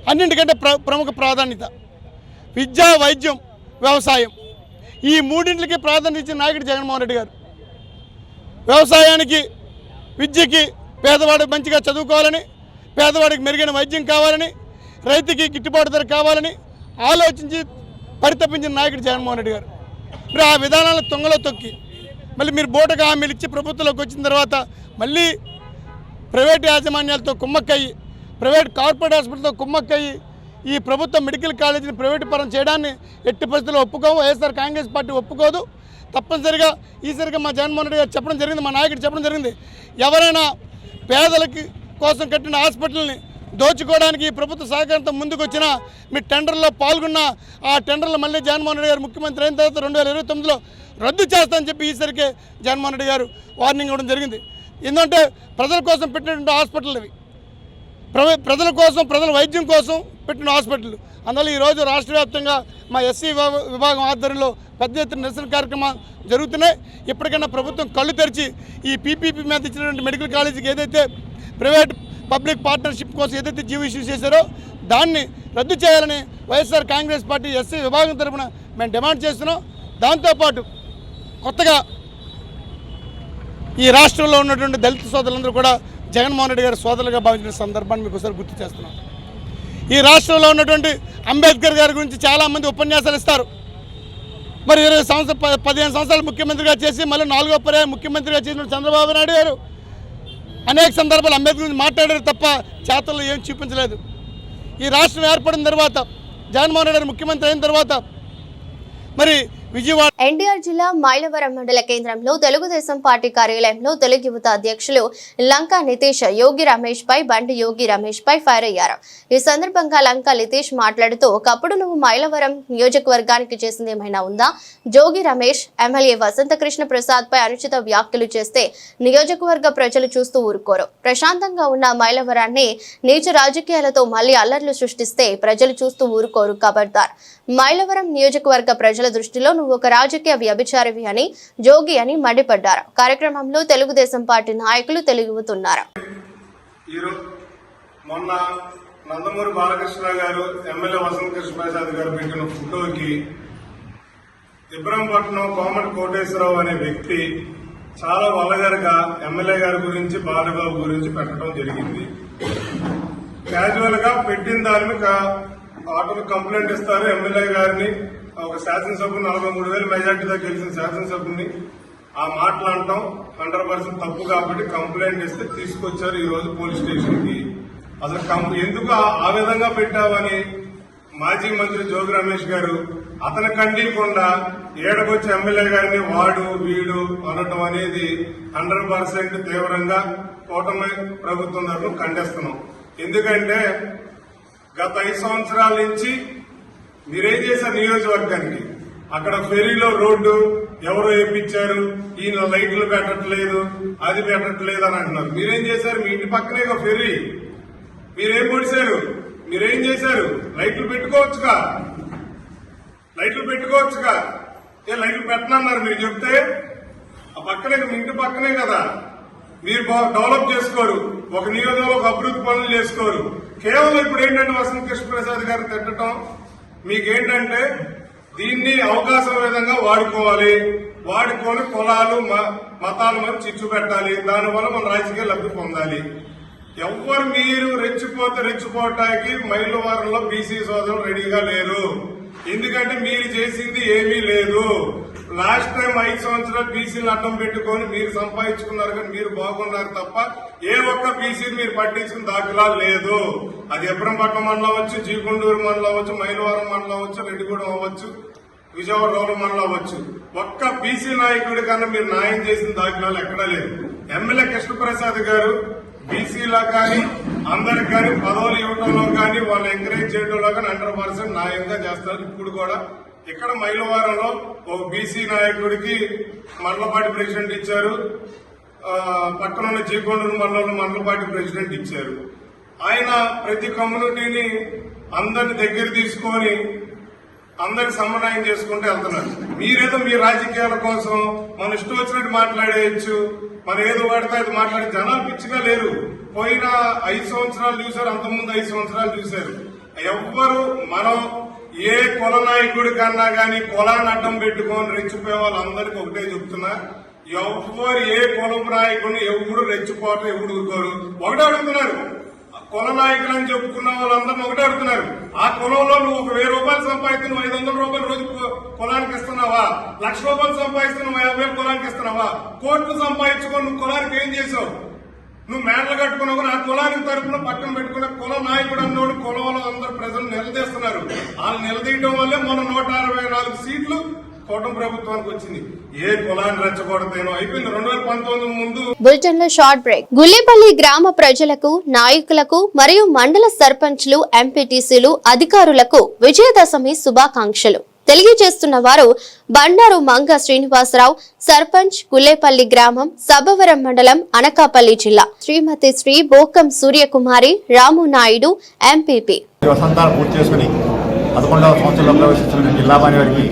అన్నింటికంటే ప్రముఖ ప్రాధాన్యత. విద్య వైద్యం వ్యవసాయం ఈ మూడింటికి ప్రాధాన్యత ఇచ్చిన నాయకుడు జగన్మోహన్ రెడ్డి గారు. వ్యవసాయానికి, విద్యకి, పేదవాడు మంచిగా చదువుకోవాలని, పేదవాడికి మెరుగైన వైద్యం కావాలని, రైతుకి గిట్టుబాటు ధర కావాలని ఆలోచించి పరితపించిన నాయకుడు జగన్మోహన్ రెడ్డి గారు. మరి ఆ విధానాలను తొంగలో తొక్కి మళ్ళీ మీరు బోటగా హామీలు ఇచ్చి ప్రభుత్వంలోకి వచ్చిన తర్వాత మళ్ళీ ప్రైవేట్ యాజమాన్యాలతో కుమ్మక్కయ్యి, ప్రైవేట్ కార్పొరేట్ హాస్పిటల్తో కుమ్మక్కయ్యి ఈ ప్రభుత్వ మెడికల్ కాలేజీని ప్రైవేటు పరం చేయడాన్ని ఎట్టి పరిస్థితుల్లో ఒప్పుకోము. వైఎస్ఆర్ కాంగ్రెస్ పార్టీ ఒప్పుకోదు. తప్పనిసరిగా ఈసారిగా మా జగన్మోహన్ రెడ్డి గారు చెప్పడం జరిగింది, మా నాయకుడు చెప్పడం జరిగింది, ఎవరైనా పేదలకి కోసం కట్టిన హాస్పిటల్ని దోచుకోవడానికి ఈ ప్రభుత్వ సహకారంతో ముందుకు వచ్చినా మీ టెండర్లో పాల్గొన్న ఆ టెండర్లు మళ్ళీ జగన్మోహన్ రెడ్డి గారు ముఖ్యమంత్రి అయిన తర్వాత 2029లో రద్దు చేస్తామని చెప్పి ఈసరికే జగన్మోహన్ రెడ్డి గారు వార్నింగ్ ఇవ్వడం జరిగింది. ఎందుకంటే ప్రజల కోసం పెట్టినటువంటి హాస్పిటల్ ఇవి, ప్రజల కోసం, ప్రజల వైద్యం కోసం పెట్టిన హాస్పిటల్. అందువల్ల ఈరోజు రాష్ట్ర వ్యాప్తంగా మా ఎస్సీ విభాగం ఆధ్వర్యంలో పెద్ద ఎత్తున నిరసన కార్యక్రమాలు జరుగుతున్నాయి. ఇప్పటికైనా ప్రభుత్వం కళ్ళు తెరిచి ఈ పీపీపీ మీద ఇచ్చినటువంటి మెడికల్ కాలేజీకి ఏదైతే ప్రైవేట్ పబ్లిక్ పార్ట్నర్షిప్ కోసం ఏదైతే జీవో ఇష్యూ చేశారో దాన్ని రద్దు చేయాలని వైఎస్ఆర్ కాంగ్రెస్ పార్టీ ఎస్సీ విభాగం తరఫున మేము డిమాండ్ చేస్తున్నాం. దాంతోపాటు కొత్తగా ఈ రాష్ట్రంలో ఉన్నటువంటి దళిత సోదరులందరూ కూడా జగన్మోహన్ రెడ్డి గారి సోదరులుగా భావించిన సందర్భాన్ని మీకు ఒకసారి గుర్తు చేస్తున్నాం. ఈ రాష్ట్రంలో ఉన్నటువంటి అంబేద్కర్ గారి గురించి చాలామంది ఉపన్యాసాలు ఇస్తారు. మరి 15 సంవత్సరాలు ముఖ్యమంత్రిగా చేసి మళ్ళీ 4వ పర్యాయం ముఖ్యమంత్రిగా చేసిన చంద్రబాబు నాయుడు గారు అనేక సందర్భాలు అంబేద్కర్ గురించి మాట్లాడారు తప్ప చేతల్లో ఏం చూపించలేదు. ఈ రాష్ట్రం ఏర్పడిన తర్వాత జగన్మోహన్ రెడ్డి గారు ముఖ్యమంత్రి అయిన తర్వాత మరి విజయవాడ ఎన్టీఆర్ జిల్లా మైలవరం మండల కేంద్రంలో తెలుగుదేశం పార్టీ కార్యాలయంలో తెలుగు యువత అధ్యక్షులు లంకా నితీష్ యోగి రమేష్ పై బండి యోగి రమేష్ పై ఫైర్ అయ్యారు. ఈ సందర్భంగా లంకా నితీష్ మాట్లాడుతూ ఒకప్పుడు నువ్వు మైలవరం నియోజకవర్గానికి చేసింది ఏమైనా ఉందా? జోగి రమేష్ ఎమ్మెల్యే వసంతకృష్ణ ప్రసాద్ పై అనుచిత వ్యాఖ్యలు చేస్తే నియోజకవర్గ ప్రజలు చూస్తూ ఊరుకోరు. ప్రశాంతంగా ఉన్న మైలవరాన్ని నీచ రాజకీయాలతో మళ్లీ అల్లర్లు సృష్టిస్తే ప్రజలు చూస్తూ ఊరుకోరు. ఖబర్దార్. మైలవరం నియోజకవర్గ ప్రజల దృష్టిలో నువ్వు ఒక రాజకీయ వ్యభిచారివి అని జోగి అని మండిపడ్డారు. కార్యక్రమంలో తెలుగుదేశం పార్టీ నాయకులు తెలుగుతున్నారు. మొన్న నందమూరి బాలకృష్ణ గారు ఎమ్మెల్యే వసంతకృష్ణ ప్రసాద్ గారు పెట్టిన ఫోటోకి ఇబ్రహంపట్నం కోమటి కోటేశ్వరరావు అనే వ్యక్తి చాలా వలగరగా ఎమ్మెల్యే గారి గురించి బాలబాబు గురించి పెట్టడం జరిగింది. క్యాజువల్ గా పెట్టిన దాని ఆటోకి కంప్లైంట్ ఇస్తారు. ఎమ్మెల్యే గారిని ఒక శాసనసభ్యుని 43,000 మెజార్టీతో గెలిచిన శాసనసభ్యుని ఆ మాటలు అంటాం 100% తప్పు కాబట్టి కంప్లైంట్ ఇస్తే తీసుకొచ్చారు ఈ రోజు పోలీస్ స్టేషన్ కి. అసలు ఎందుకు ఆ విధంగా పెట్టావని మాజీ మంత్రి జోగి రమేష్ గారు అతను ఖండించకుండా ఏడకొచ్చి ఎమ్మెల్యే గారిని వాడు వీడు అనటం అనేది 100% తీవ్రంగా కూటమి ప్రభుత్వం తరఫున ఖండిస్తున్నాం. ఎందుకంటే గత 5 సంవత్సరాల నుంచి మీరేం చేశారు నియోజకవర్గానికి? అక్కడ ఫెరీలో రోడ్డు ఎవరో వేయించారు, ఈయన లైట్లు పెట్టట్లేదు, అది పెట్టట్లేదు అని అంటున్నారు. మీరేం చేశారు? మీ ఇంటి పక్కనే ఫెరీ, మీరేం పొడిశారు? మీరేం చేశారు? లైట్లు పెట్టుకోవచ్చుగా, లైట్లు పెట్టుకోవచ్చుగా. లైట్లు పెట్టనన్నారు మీరు చెప్తే. ఆ పక్కనే మీ ఇంటి పక్కనే కదా. మీరు డెవలప్ చేసుకోరు, ఒక నియోజకవర్గంలో ఒక అభివృద్ధి పనులు చేసుకోరు. కేవలం ఇప్పుడు ఏంటంటే వసంతకృష్ణ ప్రసాద్ గారు తిట్టడం మీకేంటంటే దీన్ని అవకాశం విధంగా వాడుకోవాలి, వాడుకొని కులాలు మతాల మీద చిచ్చు పెట్టాలి, దానివల్ల మన రాజకీయ లబ్ధి పొందాలి. ఎవరు మీరు రెచ్చిపోవటానికి మైలవరంలో బీసీ సోదరులు రెడీగా లేరు. ఎందుకంటే మీరు చేసింది ఏమీ లేదు. లాస్ట్ టైం 5 సంవత్సరాలు బీసీలు అడ్డం పెట్టుకొని మీరు సంపాదించుకున్నారు, కానీ మీరు బాగున్నారు తప్ప ఏ ఒక్క బీసీని మీరు పట్టించుకున్న దాఖలాలు లేదు. అది ఇబ్రహంపట్నం మండలం అవ్వచ్చు, జీకొండూరు మండలం అవ్వచ్చు, మైలవరం మండలం అవ్వచ్చు, రెడ్డిగూడెం అవ్వచ్చు, విజయవాడ రూరల్ మండలం అవ్వచ్చు. ఒక్క బీసీ నాయకుడి కన్నా మీరు న్యాయం చేసిన దాఖలాలు ఎక్కడా లేదు. ఎమ్మెల్యే కృష్ణప్రసాద్ గారు బీసీలా కానీ అందరికి కానీ పదవులు ఇవ్వడంలో కానీ వాళ్ళు ఎంకరేజ్ చేయడంలో కానీ 100% న్యాయంగా చేస్తారు. ఇప్పుడు కూడా ఇక్కడ మైలవరంలో ఒక బీసీ నాయకుడికి మండలపాటి ప్రెసిడెంట్ ఇచ్చారు, పక్కన జీకొండూరు మండలంలో మండలపాటి ప్రెసిడెంట్ ఇచ్చారు. ఆయన ప్రతి కమ్యూనిటీని అందరిని దగ్గర తీసుకొని అందరికి సమన్వయం చేసుకుంటూ వెళ్తున్నారు. మీరేదో మీ రాజకీయాల కోసం మన ఇష్టం వచ్చినట్టు మాట్లాడేయచ్చు, మన ఏదో పడితే అది మాట్లాడే జనాలు పిచ్చిగా లేరు. పోయిన 5 సంవత్సరాలు చూశారు, అంతకుముందు 5 సంవత్సరాలు చూశారు. ఎవ్వరు మనం ఏ కుల నాయకుడి కన్నా గాని కులాన్ని అడ్డం పెట్టుకొని రెచ్చిపోయే వాళ్ళందరికీ ఒకటే చెప్తున్నా, ఎవరు ఏ కులం నాయకుడిని ఎవరు రెచ్చిపోవటం ఎవరు ఊరుకోరు. ఒకటే అడుగుతున్నారు, కుల నాయకులు అని చెప్పుకున్న వాళ్ళందరినీ ఒకటే అడుగుతున్నారు, ఆ కులంలో నువ్వు ఒక 1000 రూపాయలు సంపాదిస్తే నువ్వు 500 రూపాయలు రోజు కులానికి ఇస్తున్నావా? 1,00,000 రూపాయలు సంపాదిస్తే నువ్వు 50,000 కులానికి ఇస్తున్నావా? కోట్లు సంపాదించుకొని నువ్వు కులానికి ఏం చేసావు? నువ్వు మేడలు కట్టుకున్నావు. ఆ కులానికి తరఫున పక్కన పెట్టుకున్న కుల నాయకుడు అన్నోడు కులంలో అందరు ప్రజలు నిలదీస్తున్నారు. వాళ్ళు నిలదీయడం వల్లే మన 164 సీట్లు కూటమి ప్రభుత్వానికి వచ్చింది. ఏ కులాన్ని రెచ్చగొడతానో అయిపోయింది. 2019 ముందు. బులెటిన్ లో షార్ట్ బ్రేక్. గుల్లేపల్లి గ్రామ ప్రజలకు, నాయకులకు మరియు మండల సర్పంచ్లు, ఎంపీటీసీలు, అధికారులకు విజయదశమి శుభాకాంక్షలు తెలియజేస్తున్న వారు బండారు మంగ శ్రీనివాసరావు, సర్పంచ్, గుల్లేపల్లి గ్రామం, సభవరం మండలం, అనకాపల్లి జిల్లా. శ్రీమతి శ్రీ బోకం సూర్యకుమారి, రాము నాయుడు, ఎంపీపీ. వసంతాలు పూర్తి చేసుకుని 11వ సంవత్సరంలో ప్రవేశిస్తున్న జిల్లాబాని వారికి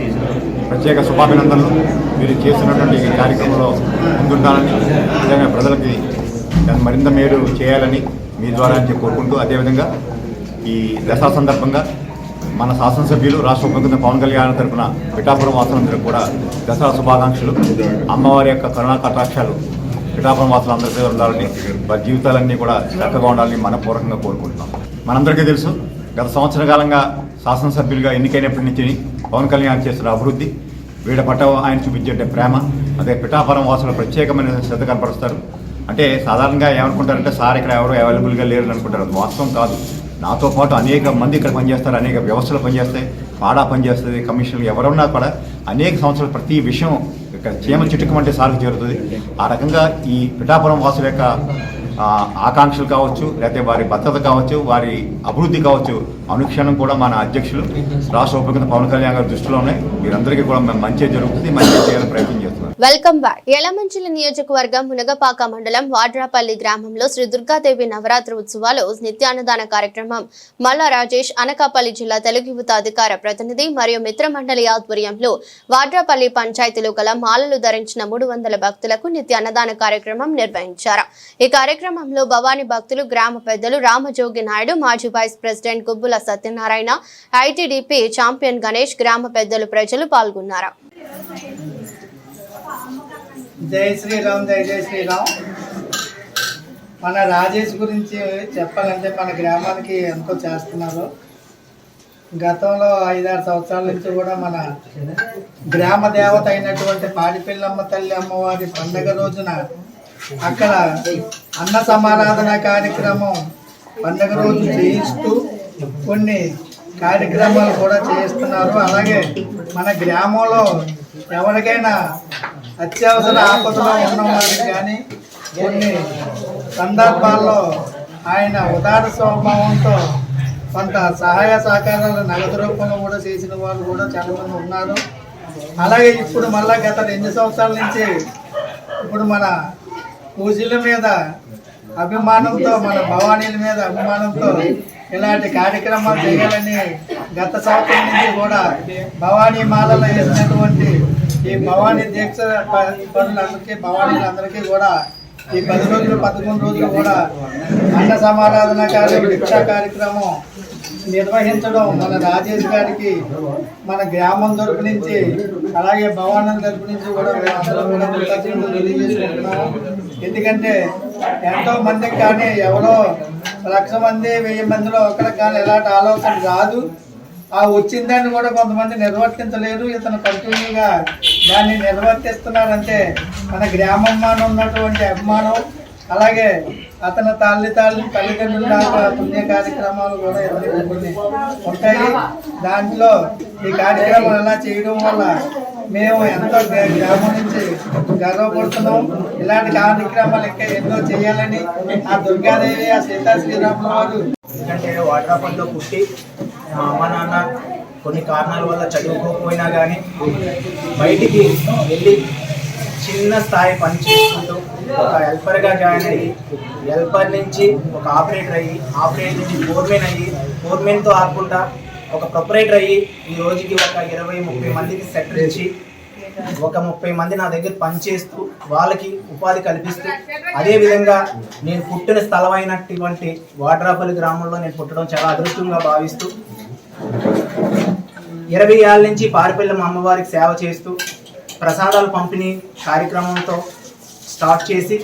ప్రత్యేక శుభాభినందనలు. మీరు చేస్తున్నటువంటి ఈ కార్యక్రమంలో ముందుండాలని, నిజంగా ప్రజలకి మరింత మేలు చేయాలని మీ ద్వారా కోరుకుంటూ, అదేవిధంగా ఈ దసరా సందర్భంగా మన శాసనసభ్యులు, రాష్ట్ర ముఖ్యమంత్రి పవన్ కళ్యాణ్ తరఫున పిఠాపురం వాసులందరికీ కూడా దసరా శుభాకాంక్షలు. అమ్మవారి యొక్క కరుణా కటాక్షాలు పిఠాపురం వాసులందరికీ ఉండాలని, వారి జీవితాలన్నీ కూడా చక్కగా ఉండాలని మనపూర్వకంగా కోరుకుంటున్నాం. మనందరికీ తెలుసు, గత సంవత్సర కాలంగా శాసనసభ్యులుగా ఎన్నికైనప్పటి నుంచి పవన్ కళ్యాణ్ చేస్తున్న అభివృద్ధి, వీడ పట్ల ఆయన చూపించే ప్రేమ, అదే పిఠాపురం వాసులు ప్రత్యేకమైన శ్రద్ధ కనపరుస్తారు. అంటే సాధారణంగా ఏమనుకుంటారంటే సార్ ఇక్కడ ఎవరు అవైలబుల్గా లేరు అనుకుంటారు. అది వాస్తవం కాదు. నాతో పాటు అనేక మంది ఇక్కడ పనిచేస్తారు, అనేక వ్యవస్థలు పనిచేస్తాయి, పాడా పనిచేస్తుంది, కమిషన్లు ఎవరున్నా కూడా అనేక సంవత్సరాలు ప్రతి విషయం ఇక్కడ చీమ చిటుకమంటే సార్కు చేరుతుంది. ఆ రకంగా ఈ పిఠాపురం వాసుల యొక్క ఆకాంక్షలు కావచ్చు, లేకపోతే వారి భద్రత కావచ్చు, వారి అభివృద్ధి కావచ్చు, అనుక్షణం కూడా మన అధ్యక్షులు, రాష్ట్ర ఉపముఖ్యమంత్రి పవన్ కళ్యాణ్ గారి దృష్టిలో ఉన్నాయి. మీరందరికీ కూడా మంచి జరుగుతుంది, మంచి చేయాలని ప్రయత్నం చేస్తున్నారు. Welcome back. యలమంచిలి నియోజకవర్గం మునగపాక మండలం వాడ్రాపల్లి గ్రామంలో శ్రీ దుర్గాదేవి నవరాత్రి ఉత్సవాలు నిత్యాన్నదాన కార్యక్రమం మల్లా రాజేష్, అనకాపల్లి జిల్లా తెలుగు యువత అధికార ప్రతినిధి మరియు మిత్రమండలి ఆధ్వర్యంలో వాడ్రాపల్లి పంచాయతీలో గల మాలలు ధరించిన 300 భక్తులకు నిత్య అన్నదాన కార్యక్రమం నిర్వహించారు. ఈ కార్యక్రమంలో భవానీ భక్తులు, గ్రామ పెద్దలు రామజోగి నాయుడు, మాజీ vice president Gubbula Satyanarayana, ITDP champion Ganesh, గ్రామ పెద్దలు, ప్రజలు పాల్గొన్నారు. జై శ్రీరామ్, జై జై శ్రీరామ్. మన రాజేష్ గురించి చెప్పాలంటే మన గ్రామానికి ఎంతో చేస్తున్నారు. గతంలో 5-6 సంవత్సరాల నుంచి కూడా మన గ్రామ దేవత అయినటువంటి పాడిపిల్లమ్మ తల్లి అమ్మవారి పండగ రోజున అక్కడ అన్న సమారాధన కార్యక్రమం పండగ రోజు చేయిస్తూ కొన్ని కార్యక్రమాలు కూడా చేయిస్తున్నారు. అలాగే మన గ్రామంలో ఎవరికైనా అత్యవసర ఆపదలో ఉన్న వారికి కానీ కొన్ని సందర్భాల్లో ఆయన ఉదార స్వభావంతో కొంత సహాయ సహకారాలు నగదు రూపంలో కూడా చేసిన వాళ్ళు కూడా చాలామంది ఉన్నారు. అలాగే ఇప్పుడు మళ్ళా గత 2 సంవత్సరాల నుంచి ఇప్పుడు మన పూజల మీద అభిమానంతో, మన భవానీల మీద అభిమానంతో ఇలాంటి కార్యక్రమాలు చేయాలని గత సంవత్సరం నుంచి కూడా భవానీ మాలలో వేసినటువంటి ఈ భవానీ దీక్ష పనులందరికీ, భవానీలందరికీ కూడా ఈ 10 రోజులు 11 రోజులు కూడా అన్న సమారాధన దీక్షా కార్యక్రమం నిర్వహించడం మన రాజేష్ గారికి మన గ్రామం తరపు నుంచి, అలాగే భవానం తరపు నుంచి కూడా అందరం కూడా కృతజ్ఞతలు తెలియజేసుకుంటున్నాము. ఎందుకంటే ఎంతో మందికి కానీ ఎవరో 1,00,000 మంది 1000 మందిలో ఒకరికి కానీ ఎలాంటి ఆలోచన రాదు. ఆ వచ్చిందాన్ని కూడా కొంతమంది నిర్వర్తించలేరు. ఇతను కంటిన్యూగా దాన్ని నిర్వర్తిస్తున్నారంటే మన గ్రామం ఉన్నటువంటి అభిమానం, అలాగే అతని తల్లిదండ్రుల పుణ్య కార్యక్రమాలు కూడా కొన్ని ఉంటాయి. దాంట్లో ఈ కార్యక్రమాలు ఎలా చేయడం వల్ల మేము ఎంతో గ్రామం నుంచి గర్వపడుతున్నాం. ఇలాంటి కార్యక్రమాలు ఇంకా ఎన్నో చేయాలని ఆ దుర్గాదేవి, ఆ సీతా శ్రీరాముల వారు ఎందుకంటే వాడ్రాపల్లిలో పుట్టి మా నాన్న కొన్ని కారణాల వల్ల చదువుకోకపోయినా కానీ బయటికి వెళ్ళి చిన్న స్థాయి పని చేసుకుంటూ ఒక హెల్పర్గా జాయిన్ అయ్యి, హెల్పర్ నుంచి ఒక ఆపరేటర్ అయ్యి, ఆపరేటర్ నుంచి ఫోర్మెన్ అయ్యి, ఫోర్మెన్తో ఆకుండా ఒక ప్రొపరేటర్ అయ్యి ఈ రోజుకి ఒక 20-30 మందికి సెటిల్ ఇచ్చి ఒక 30 మంది నా దగ్గర పనిచేస్తూ వాళ్ళకి ఉపాధి కల్పిస్తూ, అదేవిధంగా నేను పుట్టిన స్థలమైనటువంటి వాడ్రాపల్లి గ్రామంలో నేను పుట్టడం చాలా అదృష్టంగా భావిస్తూ 20 ఏళ్ళ నుంచి పారిపల్లెం అమ్మవారికి సేవ చేస్తూ ప్రసాదాల పంపిణీ కార్యక్రమంతో స్టార్ట్ చేసి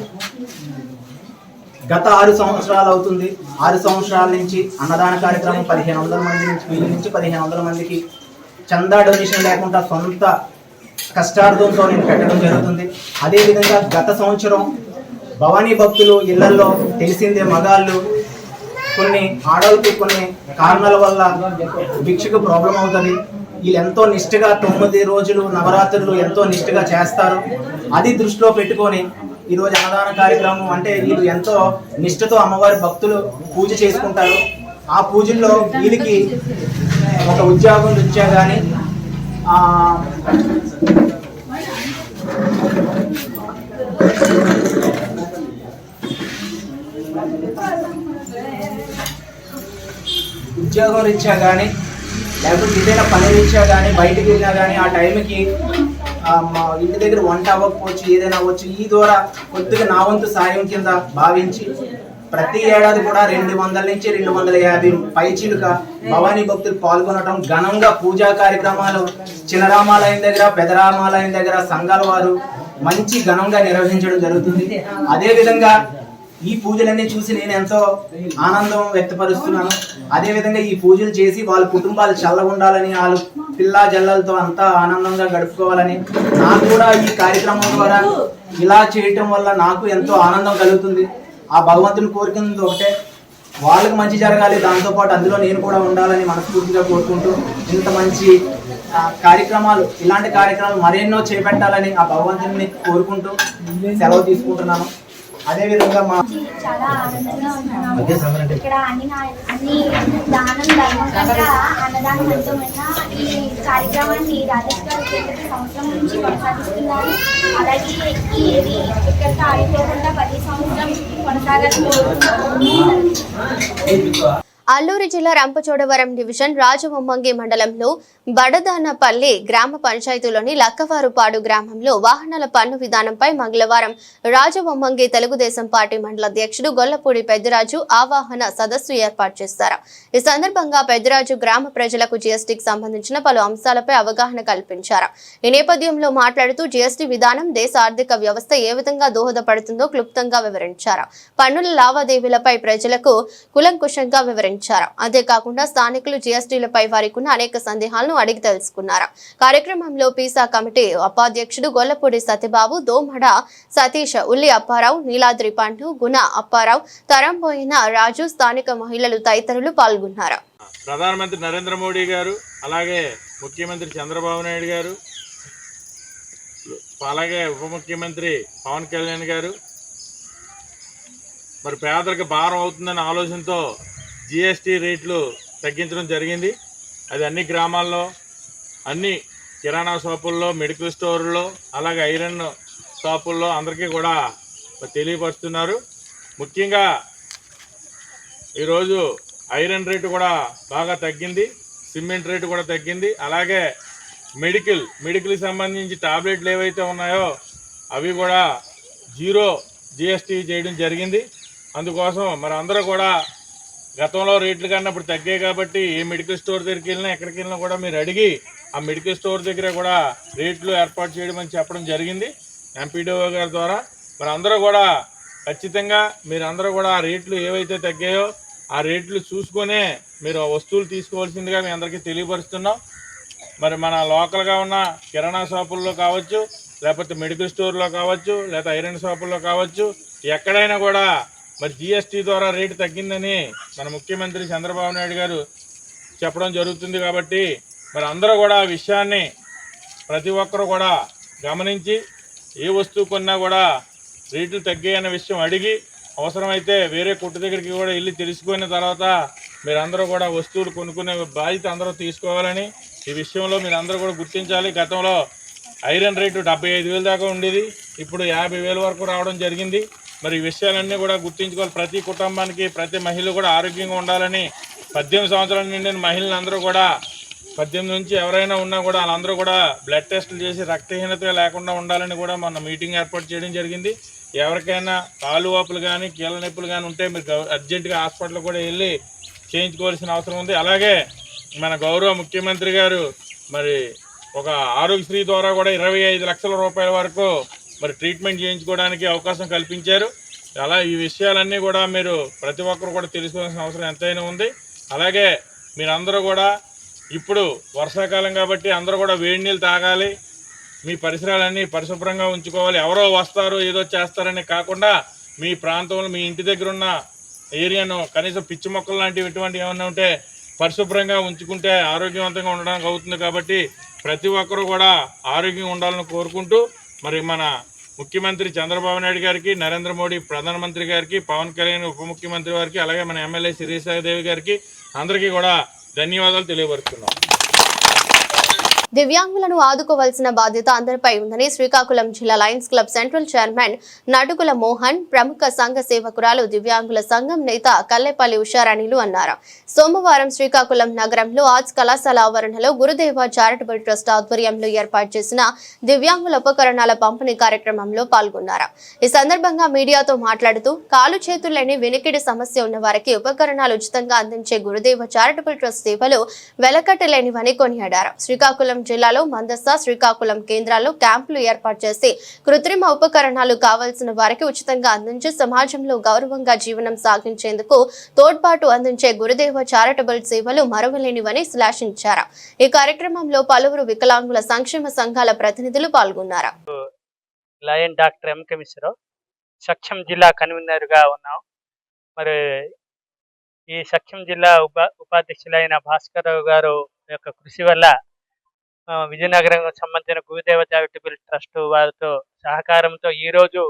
గత 6 సంవత్సరాలు అవుతుంది. 6 సంవత్సరాల నుంచి అన్నదాన కార్యక్రమం 1500 మంది నుంచి 1500 మందికి చందా డొనేషన్ లేకుండా సొంత కష్టార్థంతో నేను పెట్టడం జరుగుతుంది. అదేవిధంగా గత సంవత్సరం భవానీ భక్తులు ఇళ్లలో తెలిసిందే మగాళ్ళు కొన్ని ఆడవాళ్ళకి కొన్ని కారణాల వల్ల భిక్షకు ప్రాబ్లం అవుతుంది. వీళ్ళు ఎంతో నిష్ఠగా 9 రోజులు నవరాత్రులు ఎంతో నిష్ఠగా చేస్తారు. అది దృష్టిలో పెట్టుకొని ఈరోజు అన్నదాన కార్యక్రమం అంటే వీళ్ళు ఎంతో నిష్ఠతో అమ్మవారి భక్తులు పూజ చేసుకుంటారు. ఆ పూజల్లో వీళ్ళకి ఒక ఉద్యోగం రీత్యా కానీ ఉద్యోగం రీత్యా కానీ లేకపోతే ఏదైనా పని రీత్యా కానీ బయటకు వెళ్ళినా కానీ ఆ టైంకి మా ఇంటి దగ్గర వంట అవ్వకపోవచ్చు, ఏదైనా అవ్వచ్చు. ఈ ద్వారా కొద్దిగా నా వంతు సాయం కింద భావించి ప్రతి ఏడాది కూడా 200 నుంచి 250 పైచీలుక భవానీ భక్తులు పాల్గొనడం, ఘనంగా పూజా కార్యక్రమాలు చిన్నరామాలయం దగ్గర పెదరామాలయం దగ్గర సంఘాల వారు మంచి ఘనంగా నిర్వహించడం జరుగుతుంది. అదేవిధంగా ఈ పూజలన్నీ చూసి నేను ఎంతో ఆనందం వ్యక్తపరుస్తున్నాను. అదేవిధంగా ఈ పూజలు చేసి వాళ్ళ కుటుంబాలు చల్లగుండాలని, వాళ్ళ పిల్లా జల్లలతో అంతా ఆనందంగా గడుపుకోవాలని, నాకు కూడా ఈ కార్యక్రమం ద్వారా ఇలా చేయటం వల్ల నాకు ఎంతో ఆనందం కలుగుతుంది. ఆ భగవంతుని కోరుకుంది ఒకటే, వాళ్ళకి మంచి జరగాలి, దాంతోపాటు అందులో నేను కూడా ఉండాలని మనస్ఫూర్తిగా కోరుకుంటూ ఇంత మంచి కార్యక్రమాలు ఇలాంటి కార్యక్రమాలు మరెన్నో చేపట్టాలని ఆ భగవంతుని కోరుకుంటూ సెలవు తీసుకుంటున్నాను. అదేవిధంగా మా చాలా ఆనందంగా ఉన్నాము. ఇక్కడ అన్ని దానం ధర్మం కన్నా అన్నదానం ఎంతోమైనా ఈ కార్యక్రమాన్ని రాజేష్ గారు ప్రతి సంవత్సరం నుంచి కొనసాగిస్తున్నారు. అలాగే ఇది ఇక్కడితో ఆగిపోకుండా ప్రతి సంవత్సరం కొనసాగాలని అల్లూరు జిల్లా రంపచోడవరం డివిజన్ రాజవొమ్మంగి మండలంలో బడదానపల్లి గ్రామ పంచాయతీలోని లక్కవారుపాడు గ్రామంలో వాహనాల పన్ను విధానంపై మంగళవారం రాజవొమ్మంగి తెలుగుదేశం పార్టీ మండల అధ్యక్షుడు గొల్లపూడి పెద్దిరాజు ఆవాహన సదస్సు ఏర్పాటు చేశారు. ఈ సందర్భంగా పెద్దిరాజు గ్రామ ప్రజలకు జీఎస్టీకి సంబంధించిన పలు అంశాలపై అవగాహన కల్పించారు. ఈ నేపథ్యంలో మాట్లాడుతూ జీఎస్టీ విధానం దేశ ఆర్థిక వ్యవస్థ ఏ విధంగా దోహదపడుతుందో క్లుప్తంగా వివరించారు. పన్నుల లావాదేవీలపై ప్రజలకు కులంకుశంగా వివరించారు. అంతేకాకుండా స్థానికులు జీఎస్టీలపై వారికి ఉన్న అనేక సందేహాలను అడిగి తెలుసుకున్నారు. కార్యక్రమంలో పీసా కమిటీ ఉపాధ్యక్షుడు గొల్లపూడి సత్యబాబు, దోమడ సతీష్, ఉల్లి అప్పారావు, నీలాద్రి పండు, గుణ అప్పారావు, తరంబోయిన రాజు, స్థానిక మహిళలు తదితరులు పాల్గొన్నారు. ప్రధానమంత్రి నరేంద్ర మోడీ గారు, అలాగే ముఖ్యమంత్రి చంద్రబాబు నాయుడు గారు, అలాగే ఉప ముఖ్యమంత్రి పవన్ కళ్యాణ్ గారు మరి పేదలకు భారం అవుతుందనే ఆలోచనతో జిఎస్టీ రేట్లు తగ్గించడం జరిగింది. అది అన్ని గ్రామాల్లో, అన్ని కిరాణా షాపుల్లో, మెడికల్ స్టోర్లో, అలాగే ఐరన్ షాపుల్లో అందరికీ కూడా తెలియపరుస్తున్నారు. ముఖ్యంగా ఈరోజు ఐరన్ రేటు కూడా బాగా తగ్గింది, సిమెంట్ రేటు కూడా తగ్గింది. అలాగే మెడికల్కి సంబంధించి టాబ్లెట్లు ఏవైతే ఉన్నాయో అవి కూడా 0 జిఎస్టీ చేయడం జరిగింది. అందుకోసం మరి అందరూ కూడా గతంలో రేట్లు కన్నా ఇప్పుడు తగ్గాయి కాబట్టి ఏ మెడికల్ స్టోర్ దగ్గరికి వెళ్ళినా ఎక్కడికి వెళ్ళినా కూడా మీరు అడిగి ఆ మెడికల్ స్టోర్ దగ్గర కూడా రేట్లు ఏర్పాటు చేయడం అని చెప్పడం జరిగింది ఎంపీడీఓ గారి ద్వారా. మరి అందరూ కూడా ఖచ్చితంగా మీరందరూ కూడా ఆ రేట్లు ఏవైతే తగ్గాయో ఆ రేట్లు చూసుకొనే మీరు వస్తువులు తీసుకోవాల్సిందిగా మీ అందరికీ తెలియపరుస్తున్నాం. మరి మన లోకల్గా ఉన్న కిరాణా షాపుల్లో కావచ్చు, లేకపోతే మెడికల్ స్టోర్లో కావచ్చు, లేకపోతే ఐరన్ షాపుల్లో కావచ్చు, ఎక్కడైనా కూడా మరి జిఎస్టీ ద్వారా రేటు తగ్గిందని మన ముఖ్యమంత్రి చంద్రబాబు నాయుడు గారు చెప్పడం జరుగుతుంది. కాబట్టి మరి అందరూ కూడా ఆ విషయాన్ని ప్రతి ఒక్కరూ కూడా గమనించి ఏ వస్తువు కొన్నా కూడా రేట్లు తగ్గాయన్న విషయం అడిగి అవసరమైతే వేరే కొట్టు దగ్గరికి కూడా వెళ్ళి తెలుసుకున్న తర్వాత మీరందరూ కూడా వస్తువులు కొనుక్కునే బాధ్యత అందరూ తీసుకోవాలని ఈ విషయంలో మీరు అందరూ కూడా గుర్తించాలి. గతంలో ఐరన్ రేటు 75,000 దాకా ఉండేది, ఇప్పుడు 50,000 వరకు రావడం జరిగింది. మరి ఈ విషయాలన్నీ కూడా గుర్తించుకోవాలి. ప్రతి కుటుంబానికి ప్రతి మహిళ కూడా ఆరోగ్యంగా ఉండాలని 18 సంవత్సరాల నిండిన మహిళలందరూ కూడా 18 నుంచి ఎవరైనా ఉన్నా కూడా వాళ్ళందరూ కూడా బ్లడ్ టెస్టులు చేసి రక్తహీనత లేకుండా ఉండాలని కూడా మన మీటింగ్ ఏర్పాటు చేయడం జరిగింది. ఎవరికైనా కాలు వాపులు కానీ కీళ్ళ నొప్పులు కానీ ఉంటే మీరు అర్జెంటుగా హాస్పిటల్ కూడా వెళ్ళి చేయించుకోవాల్సిన అవసరం ఉంది. అలాగే మన గౌరవ ముఖ్యమంత్రి గారు మరి ఒక ఆరోగ్యశ్రీ ద్వారా కూడా 25 లక్షల రూపాయల వరకు మరి ట్రీట్మెంట్ చేయించుకోవడానికి అవకాశం కల్పించారు. అలా ఈ విషయాలన్నీ కూడా మీరు ప్రతి ఒక్కరు కూడా తెలుసుకోవాల్సిన అవసరం ఎంతైనా ఉంది. అలాగే మీరందరూ కూడా ఇప్పుడు వర్షాకాలం కాబట్టి అందరూ కూడా వేడి నీళ్ళు తాగాలి, మీ పరిసరాలన్నీ పరిశుభ్రంగా ఉంచుకోవాలి. ఎవరో వస్తారు ఏదో చేస్తారని కాకుండా మీ ప్రాంతంలో మీ ఇంటి దగ్గర ఉన్న ఏరియాను కనీసం పిచ్చి మొక్కలు లాంటివి ఇటువంటి ఏమైనా ఉంటే పరిశుభ్రంగా ఉంచుకుంటే ఆరోగ్యవంతంగా ఉండడానికి అవుతుంది. కాబట్టి ప్రతి ఒక్కరూ కూడా ఆరోగ్యంగా ఉండాలని కోరుకుంటూ మరి మన ముఖ్యమంత్రి చంద్రబాబు నాయుడు గారికి, నరేంద్ర మోడీ ప్రధానమంత్రి గారికి, పవన్ కళ్యాణ్ ఉప ముఖ్యమంత్రి వారికి, అలాగే మన ఎమ్మెల్యే శిరీషాదేవి గారికి అందరికీ కూడా ధన్యవాదాలు తెలియపరుస్తున్నాం. దివ్యాంగులను ఆదుకోవాల్సిన బాధ్యత అందరిపై ఉందని శ్రీకాకుళం జిల్లా Lions club central chairman Nadugula Mohan, ప్రముఖ సంఘ సేవకురాలు దివ్యాంగుల సంఘం నేత కల్లెపల్లి ఉషారాణిలు అన్నారు. సోమవారం శ్రీకాకుళం నగరంలో ఆర్ట్స్ కళాశాల ఆవరణలో గురుదేవ చారిటబుల్ ట్రస్ట్ ఆధ్వర్యంలో ఏర్పాటు చేసిన దివ్యాంగుల ఉపకరణాల పంపిణీ కార్యక్రమంలో పాల్గొన్నారు. ఈ సందర్భంగా మీడియాతో మాట్లాడుతూ కాలు చేతులు లేని వినికిడి సమస్య ఉన్న వారికి ఉపకరణాలు ఉచితంగా అందించే గురుదేవ చారిటబుల్ ట్రస్ట్ సేవలు వెలకట్టలేనివని కొనియాడారు. శ్రీకాకుళం జిల్లాలో మందస, శ్రీకాకుళం కేంద్రాల్లో క్యాంపులు ఏర్పాటు చేసి కృత్రిమ ఉపకరణాలు కావాల్సిన వారికి ఉచితంగా అందించి సమాజంలో గౌరవంగా జీవనం సాగించేందుకు తోడ్పాటు అందించే గురుదేవ చారిటబుల్ సేవలు మరువలేనివని శ్లాఘించారు. ఈ కార్యక్రమంలో పలువురు వికలాంగుల సంక్షేమ సంఘాల ప్రతినిధులు పాల్గొన్నారు. లయన్ డాక్టర్ ఎంకే మిశ్రావు, సక్షం జిల్లా కన్వీనర్ గా ఉన్నాం. మరి ఈ సక్షం జిల్లా ఉపాధ్యక్షులైన భాస్కర్ రావు గారు యొక్క కృషి వల్ల విజయనగరం సంబంధించిన గురుదేవ చారిటబుల్ ట్రస్ట్ వారితో సహకారంతో ఈరోజు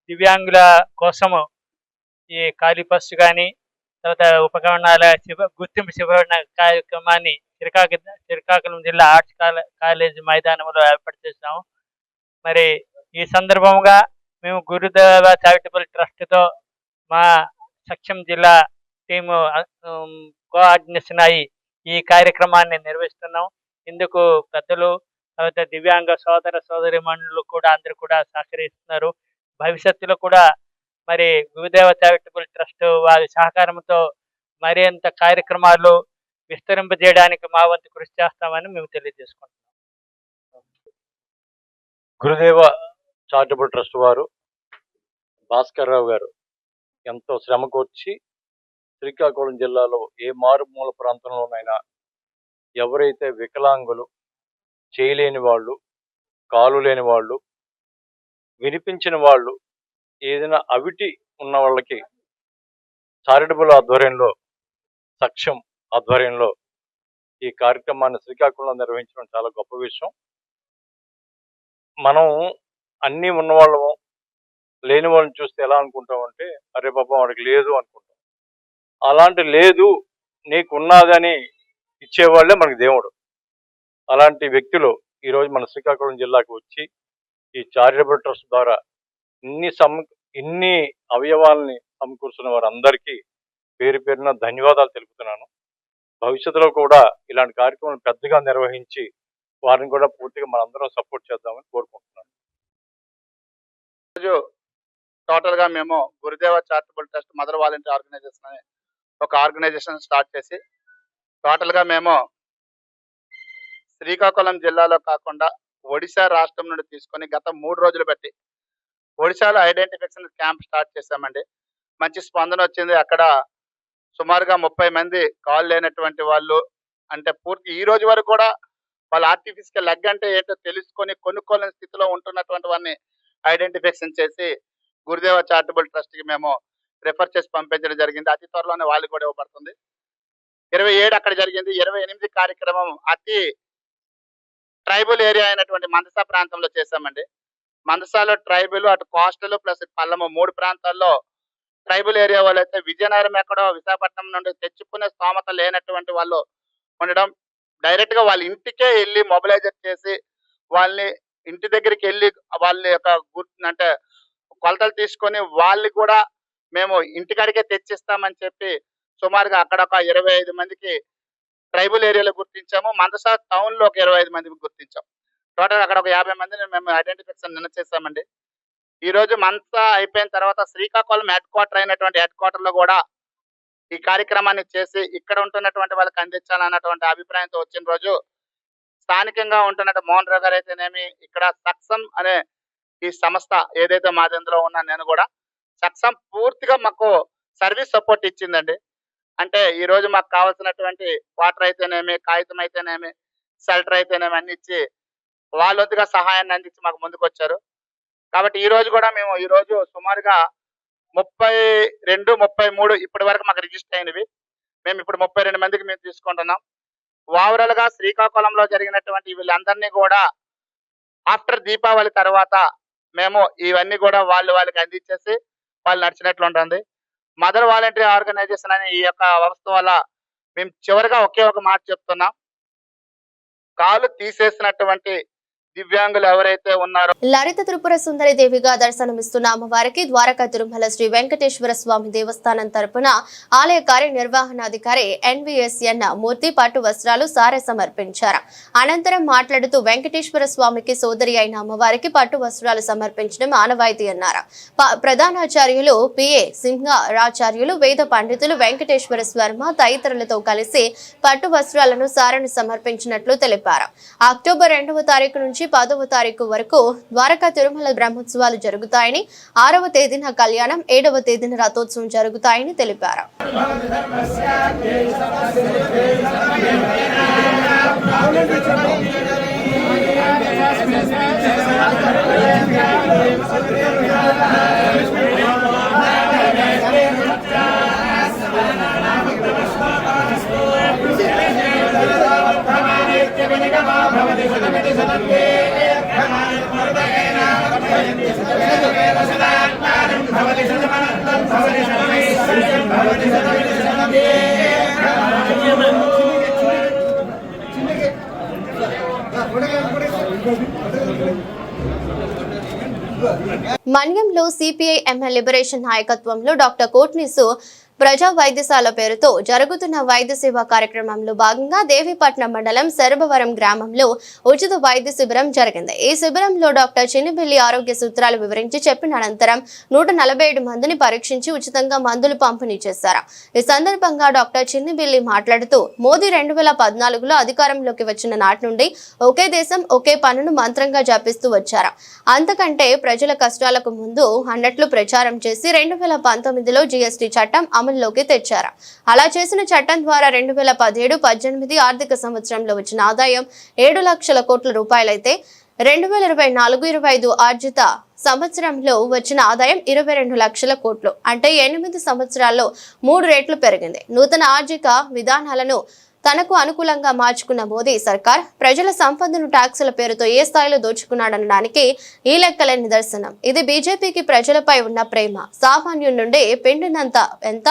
దివ్యాంగుల కోసము ఈ కాళీపస్ కానీ తర్వాత ఉపకరణాల గుర్తింపు శిబిర కార్యక్రమాన్ని శ్రీకాకుళం జిల్లా ఆర్ట్స్ కాలేజ్ మైదానంలో ఏర్పాటు చేశాము. మరి ఈ సందర్భంగా మేము గురుదేవ చారిటబుల్ ట్రస్ట్తో మా సక్షం జిల్లా టీము కోఆర్డినేషన్ అయ్యి ఈ కార్యక్రమాన్ని నిర్వహిస్తున్నాం. ఇందుకు పెద్దలు తర్వాత దివ్యాంగ సోదర సోదరీమణులు కూడా అందరూ కూడా సహకరిస్తున్నారు. భవిష్యత్తులో కూడా మరి గురుదేవ చారిటబుల్ ట్రస్ట్ వారి సహకారంతో మరింత కార్యక్రమాలు విస్తరింపజేయడానికి మా వంతు కృషి చేస్తామని మేము తెలియజేసుకుంటున్నాం. గురుదేవ చారిటబుల్ ట్రస్ట్ వారు భాస్కర్ రావు గారు ఎంతో శ్రమకొచ్చి శ్రీకాకుళం జిల్లాలో ఏ మారుమూల ప్రాంతంలోనైనా ఎవరైతే వికలాంగులు, చేయలేని వాళ్ళు, కాలు లేని వాళ్ళు, వినిపించిన వాళ్ళు, ఏదైనా అవిటి ఉన్న వాళ్ళకి చారిటబుల్ ఆధ్వర్యంలో, సక్షం ఆధ్వర్యంలో ఈ కార్యక్రమాన్ని శ్రీకాకుళంలో నిర్వహించడం చాలా గొప్ప విషయం. మనం అన్నీ ఉన్నవాళ్ళము లేని వాళ్ళని చూస్తే ఎలా అనుకుంటామంటే అరే పాపం వాడికి లేదు అనుకుంటాం. అలాంటి లేదు నీకున్నదని ఇచ్చేవాళ్ళే మనకి దేవుడు. అలాంటి వ్యక్తులు ఈరోజు మన శ్రీకాకుళం జిల్లాకు వచ్చి ఈ చారిటబుల్ ట్రస్ట్ ద్వారా ఇన్ని అవయవాలని సమకూర్చున్న వారందరికీ పేరు పేరున ధన్యవాదాలు తెలుపుతున్నాను. భవిష్యత్తులో కూడా ఇలాంటి కార్యక్రమాలు పెద్దగా నిర్వహించి వారిని కూడా పూర్తిగా మనందరం సపోర్ట్ చేద్దామని కోరుకుంటున్నాను. ఈరోజు టోటల్గా మేము Gurudeva charitable trust mother volunteer organisation అనే ఒక ఆర్గనైజేషన్ స్టార్ట్ చేసి టోటల్గా మేము శ్రీకాకుళం జిల్లాలో కాకుండా ఒడిశా రాష్ట్రం నుండి తీసుకొని గత 3 రోజులు బట్టి ఒడిశాలో ఐడెంటిఫికేషన్ క్యాంప్ స్టార్ట్ చేశామండి. మంచి స్పందన వచ్చింది. అక్కడ సుమారుగా 30 మంది కాల్ లేనటువంటి వాళ్ళు అంటే పూర్తి ఈ రోజు వరకు కూడా వాళ్ళ ఆర్టిఫిషియల్ లెగ్ అంటే ఏంటో తెలుసుకొని కొనుక్కోలేని స్థితిలో ఉంటున్నటువంటి వారిని ఐడెంటిఫికేషన్ చేసి గురుదేవ చారిటబుల్ ట్రస్ట్కి మేము రిఫర్ చేసి పంపించడం జరిగింది. అతి త్వరలోనే వాళ్ళు కూడా ఇవ్వబడుతుంది. 27 అక్కడ జరిగింది. 28 కార్యక్రమం అతి ట్రైబల్ ఏరియా అయినటువంటి మందస ప్రాంతంలో చేశామండి. మందసాలో ట్రైబల్, అటు కోస్టల్ ప్లస్ పల్లము 3 ప్రాంతాల్లో ట్రైబల్ ఏరియా వాళ్ళు అయితే విజయనగరం ఎక్కడో విశాఖపట్నం నుండి తెచ్చుకునే స్తోమత లేనటువంటి వాళ్ళు ఉండడం, డైరెక్ట్గా వాళ్ళ ఇంటికే వెళ్ళి మొబిలైజర్ చేసి వాళ్ళని ఇంటి దగ్గరికి వెళ్ళి వాళ్ళ యొక్క అంటే కొలతలు తీసుకొని వాళ్ళు కూడా మేము ఇంటికాడికే తెచ్చిస్తామని చెప్పి సుమారుగా అక్కడ ఒక 25 మందికి ట్రైబల్ ఏరియాలో గుర్తించాము. మందస టౌన్లో ఒక 25 మందికి గుర్తించాం. టోటల్ అక్కడ ఒక 50 మందిని మేము ఐడెంటిఫికేషన్ నిన్న చేసామండి. ఈరోజు మందస అయిపోయిన తర్వాత శ్రీకాకుళం హెడ్ క్వార్టర్ అయినటువంటి హెడ్ క్వార్టర్లో కూడా ఈ కార్యక్రమాన్ని చేసి ఇక్కడ ఉంటున్నటువంటి వాళ్ళకి అందించాలన్నటువంటి అభిప్రాయంతో వచ్చిన రోజు స్థానికంగా ఉంటున్న మోహన్ రావు గారు అయితేనేమి, ఇక్కడ సక్సం అనే ఈ సంస్థ ఏదైతే మాది ఇందులో ఉన్నా నేను కూడా సక్సం పూర్తిగా మాకు సర్వీస్ సపోర్ట్ ఇచ్చిందండి. అంటే ఈ రోజు మాకు కావాల్సినటువంటి వాటర్ అయితేనేమి, కాగితం అయితేనేమి, షెల్టర్ అయితేనేమి అన్ని ఇచ్చి వాళ్ళొద్దుగా సహాయాన్ని అందించి మాకు ముందుకు వచ్చారు. కాబట్టి ఈ రోజు కూడా మేము ఈ రోజు సుమారుగా 32, 33 ఇప్పటి వరకు మాకు రిజిస్టర్ అయినవి. మేము ఇప్పుడు 32 మందికి మేము తీసుకుంటున్నాం. ఓవరాల్ గా శ్రీకాకుళంలో జరిగినటువంటి వీళ్ళందరినీ కూడా ఆఫ్టర్ దీపావళి తర్వాత మేము ఇవన్నీ కూడా వాళ్ళకి అందించేసి వాళ్ళు నడిచినట్లు ఉంటుంది. మదర్ వాలంటరీ ఆర్గనైజేషన్ అనే ఈ యొక్క వ్యవస్థ వల్ల మేము చివరిగా ఒకే ఒక మాట చెప్తున్నాం, కాలు తీసేసినటువంటి దివ్యాంగులు ఎవరైతే ఉన్నారో లలిత త్రిపుర సుందరి దేవిగా దర్శనమిస్తున్న అమ్మవారికి ద్వారకా తిరుమల శ్రీ వెంకటేశ్వర స్వామి దేవస్థానం తరపున ఆలయ కార్యనిర్వహణాధికారి NVSN మూర్తి పట్టు వస్త్రాలు సారె సమర్పించారు. అనంతరం మాట్లాడుతూ వెంకటేశ్వర స్వామికి సోదరి అయిన అమ్మవారికి పట్టు వస్త్రాలు సమర్పించడం ఆనవాయితీ అన్నారు. ప్రధానాచార్యులు PA సింహారాచార్యులు, వేద పండితులు వెంకటేశ్వర స్వర్మ తదితరులతో కలిసి పట్టు వస్త్రాలను సారెను సమర్పించినట్లు తెలిపారు. అక్టోబర్ 2వ తారీఖు నుంచి 10వ తారీఖు వరకు ద్వారకా తిరుమల బ్రహ్మోత్సవాలు జరుగుతాయని, 6వ తేదీన కళ్యాణం, 7వ తేదీన రథోత్సవం జరుగుతాయని తెలిపారు. మన్యంలో CPI ML లిబరేషన్ నాయకత్వంలో డాక్టర్ కోట్నిసు ప్రజా వైద్యశాల పేరుతో జరుగుతున్న వైద్య సేవా కార్యక్రమంలో భాగంగా దేవీపట్నం మండలం శరభవరం గ్రామంలో ఉచిత వైద్య శిబిరం జరిగింది. ఈ శిబిరంలో డాక్టర్ చిన్నిబిల్లి ఆరోగ్య సూత్రాలు వివరించి చెప్పిన అనంతరం 147 మందిని పరీక్షించి ఉచితంగా మందులు పంపిణీ చేశారు. ఈ సందర్భంగా డాక్టర్ చిన్నిబిల్లి మాట్లాడుతూ మోదీ 2014లో అధికారంలోకి వచ్చిన నాటి నుండి ఒకే దేశం ఒకే పన్నును మంత్రంగా జపిస్తూ వచ్చారు. అంతకంటే ప్రజల కష్టాలకు ముందు అన్నట్లు ప్రచారం చేసి 2019లో GST చట్టం అమల్లోకి తెచ్చారు. అలా చేసిన చట్టం ద్వారా 2017-18 ఆర్థిక సంవత్సరంలో వచ్చిన ఆదాయం 7 లక్షల కోట్ల రూపాయలైతే 2024-25 ఆర్జిత సంవత్సరంలో వచ్చిన ఆదాయం 22 లక్షల కోట్లు, అంటే 8 సంవత్సరాల్లో 3 రెట్లు పెరిగింది. నూతన ఆర్థిక విధానాలను తనకు అనుకూలంగా మార్చుకున్న మోదీ సర్కార్ ప్రజల సంపదను ట్యాక్సుల పేరుతో ఏ స్థాయిలో దోచుకున్నాడనడానికి ఈ లెక్కలే నిదర్శనం. ఇది బీజేపీకి ప్రజలపై ఉన్న ప్రేమ. సామాన్యుడి నుండి పిండినంత ఎంత,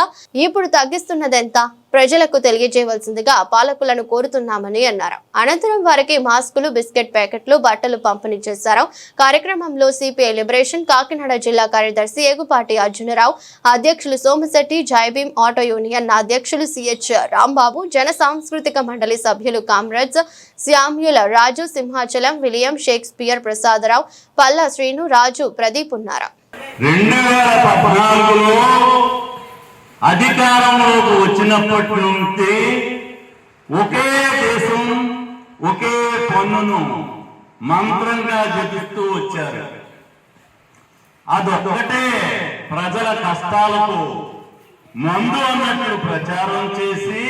ఇప్పుడు తగ్గిస్తున్నదెంత ప్రజలకు తెలియజేయవలసిందిగా పాలకులను కోరుతున్నామని అన్నారు. అనంతరం వారికి మాస్కులు, బిస్కెట్ ప్యాకెట్లు, బట్టలు పంపిణీ చేశారు. కార్యక్రమంలో CPI లిబరేషన్ కాకినాడ జిల్లా కార్యదర్శి ఏగుపాటి అర్జునరావు, అధ్యక్షులు సోమశెట్టి, జైభీం ఆటో యూనియన్ అధ్యక్షులు CH రాంబాబు, జన సాంస్కృతిక మండలి సభ్యులు కామ్రేడ్స్ శ్యామ్యుల రాజు, సింహాచలం విలియం, షేక్స్పియర్ ప్రసాదరావు, పల్లా శ్రీను, రాజు, ప్రదీప్ ఉన్నారు. అధికారంలోకి వచ్చినప్పటి నుండి ఒకే దేశం ఒకే పన్నును మంత్రంగా జపిస్తూ వచ్చారు. అదొక్కటే ప్రజల కష్టాలకు మందు అన్నట్లు ప్రచారం చేసి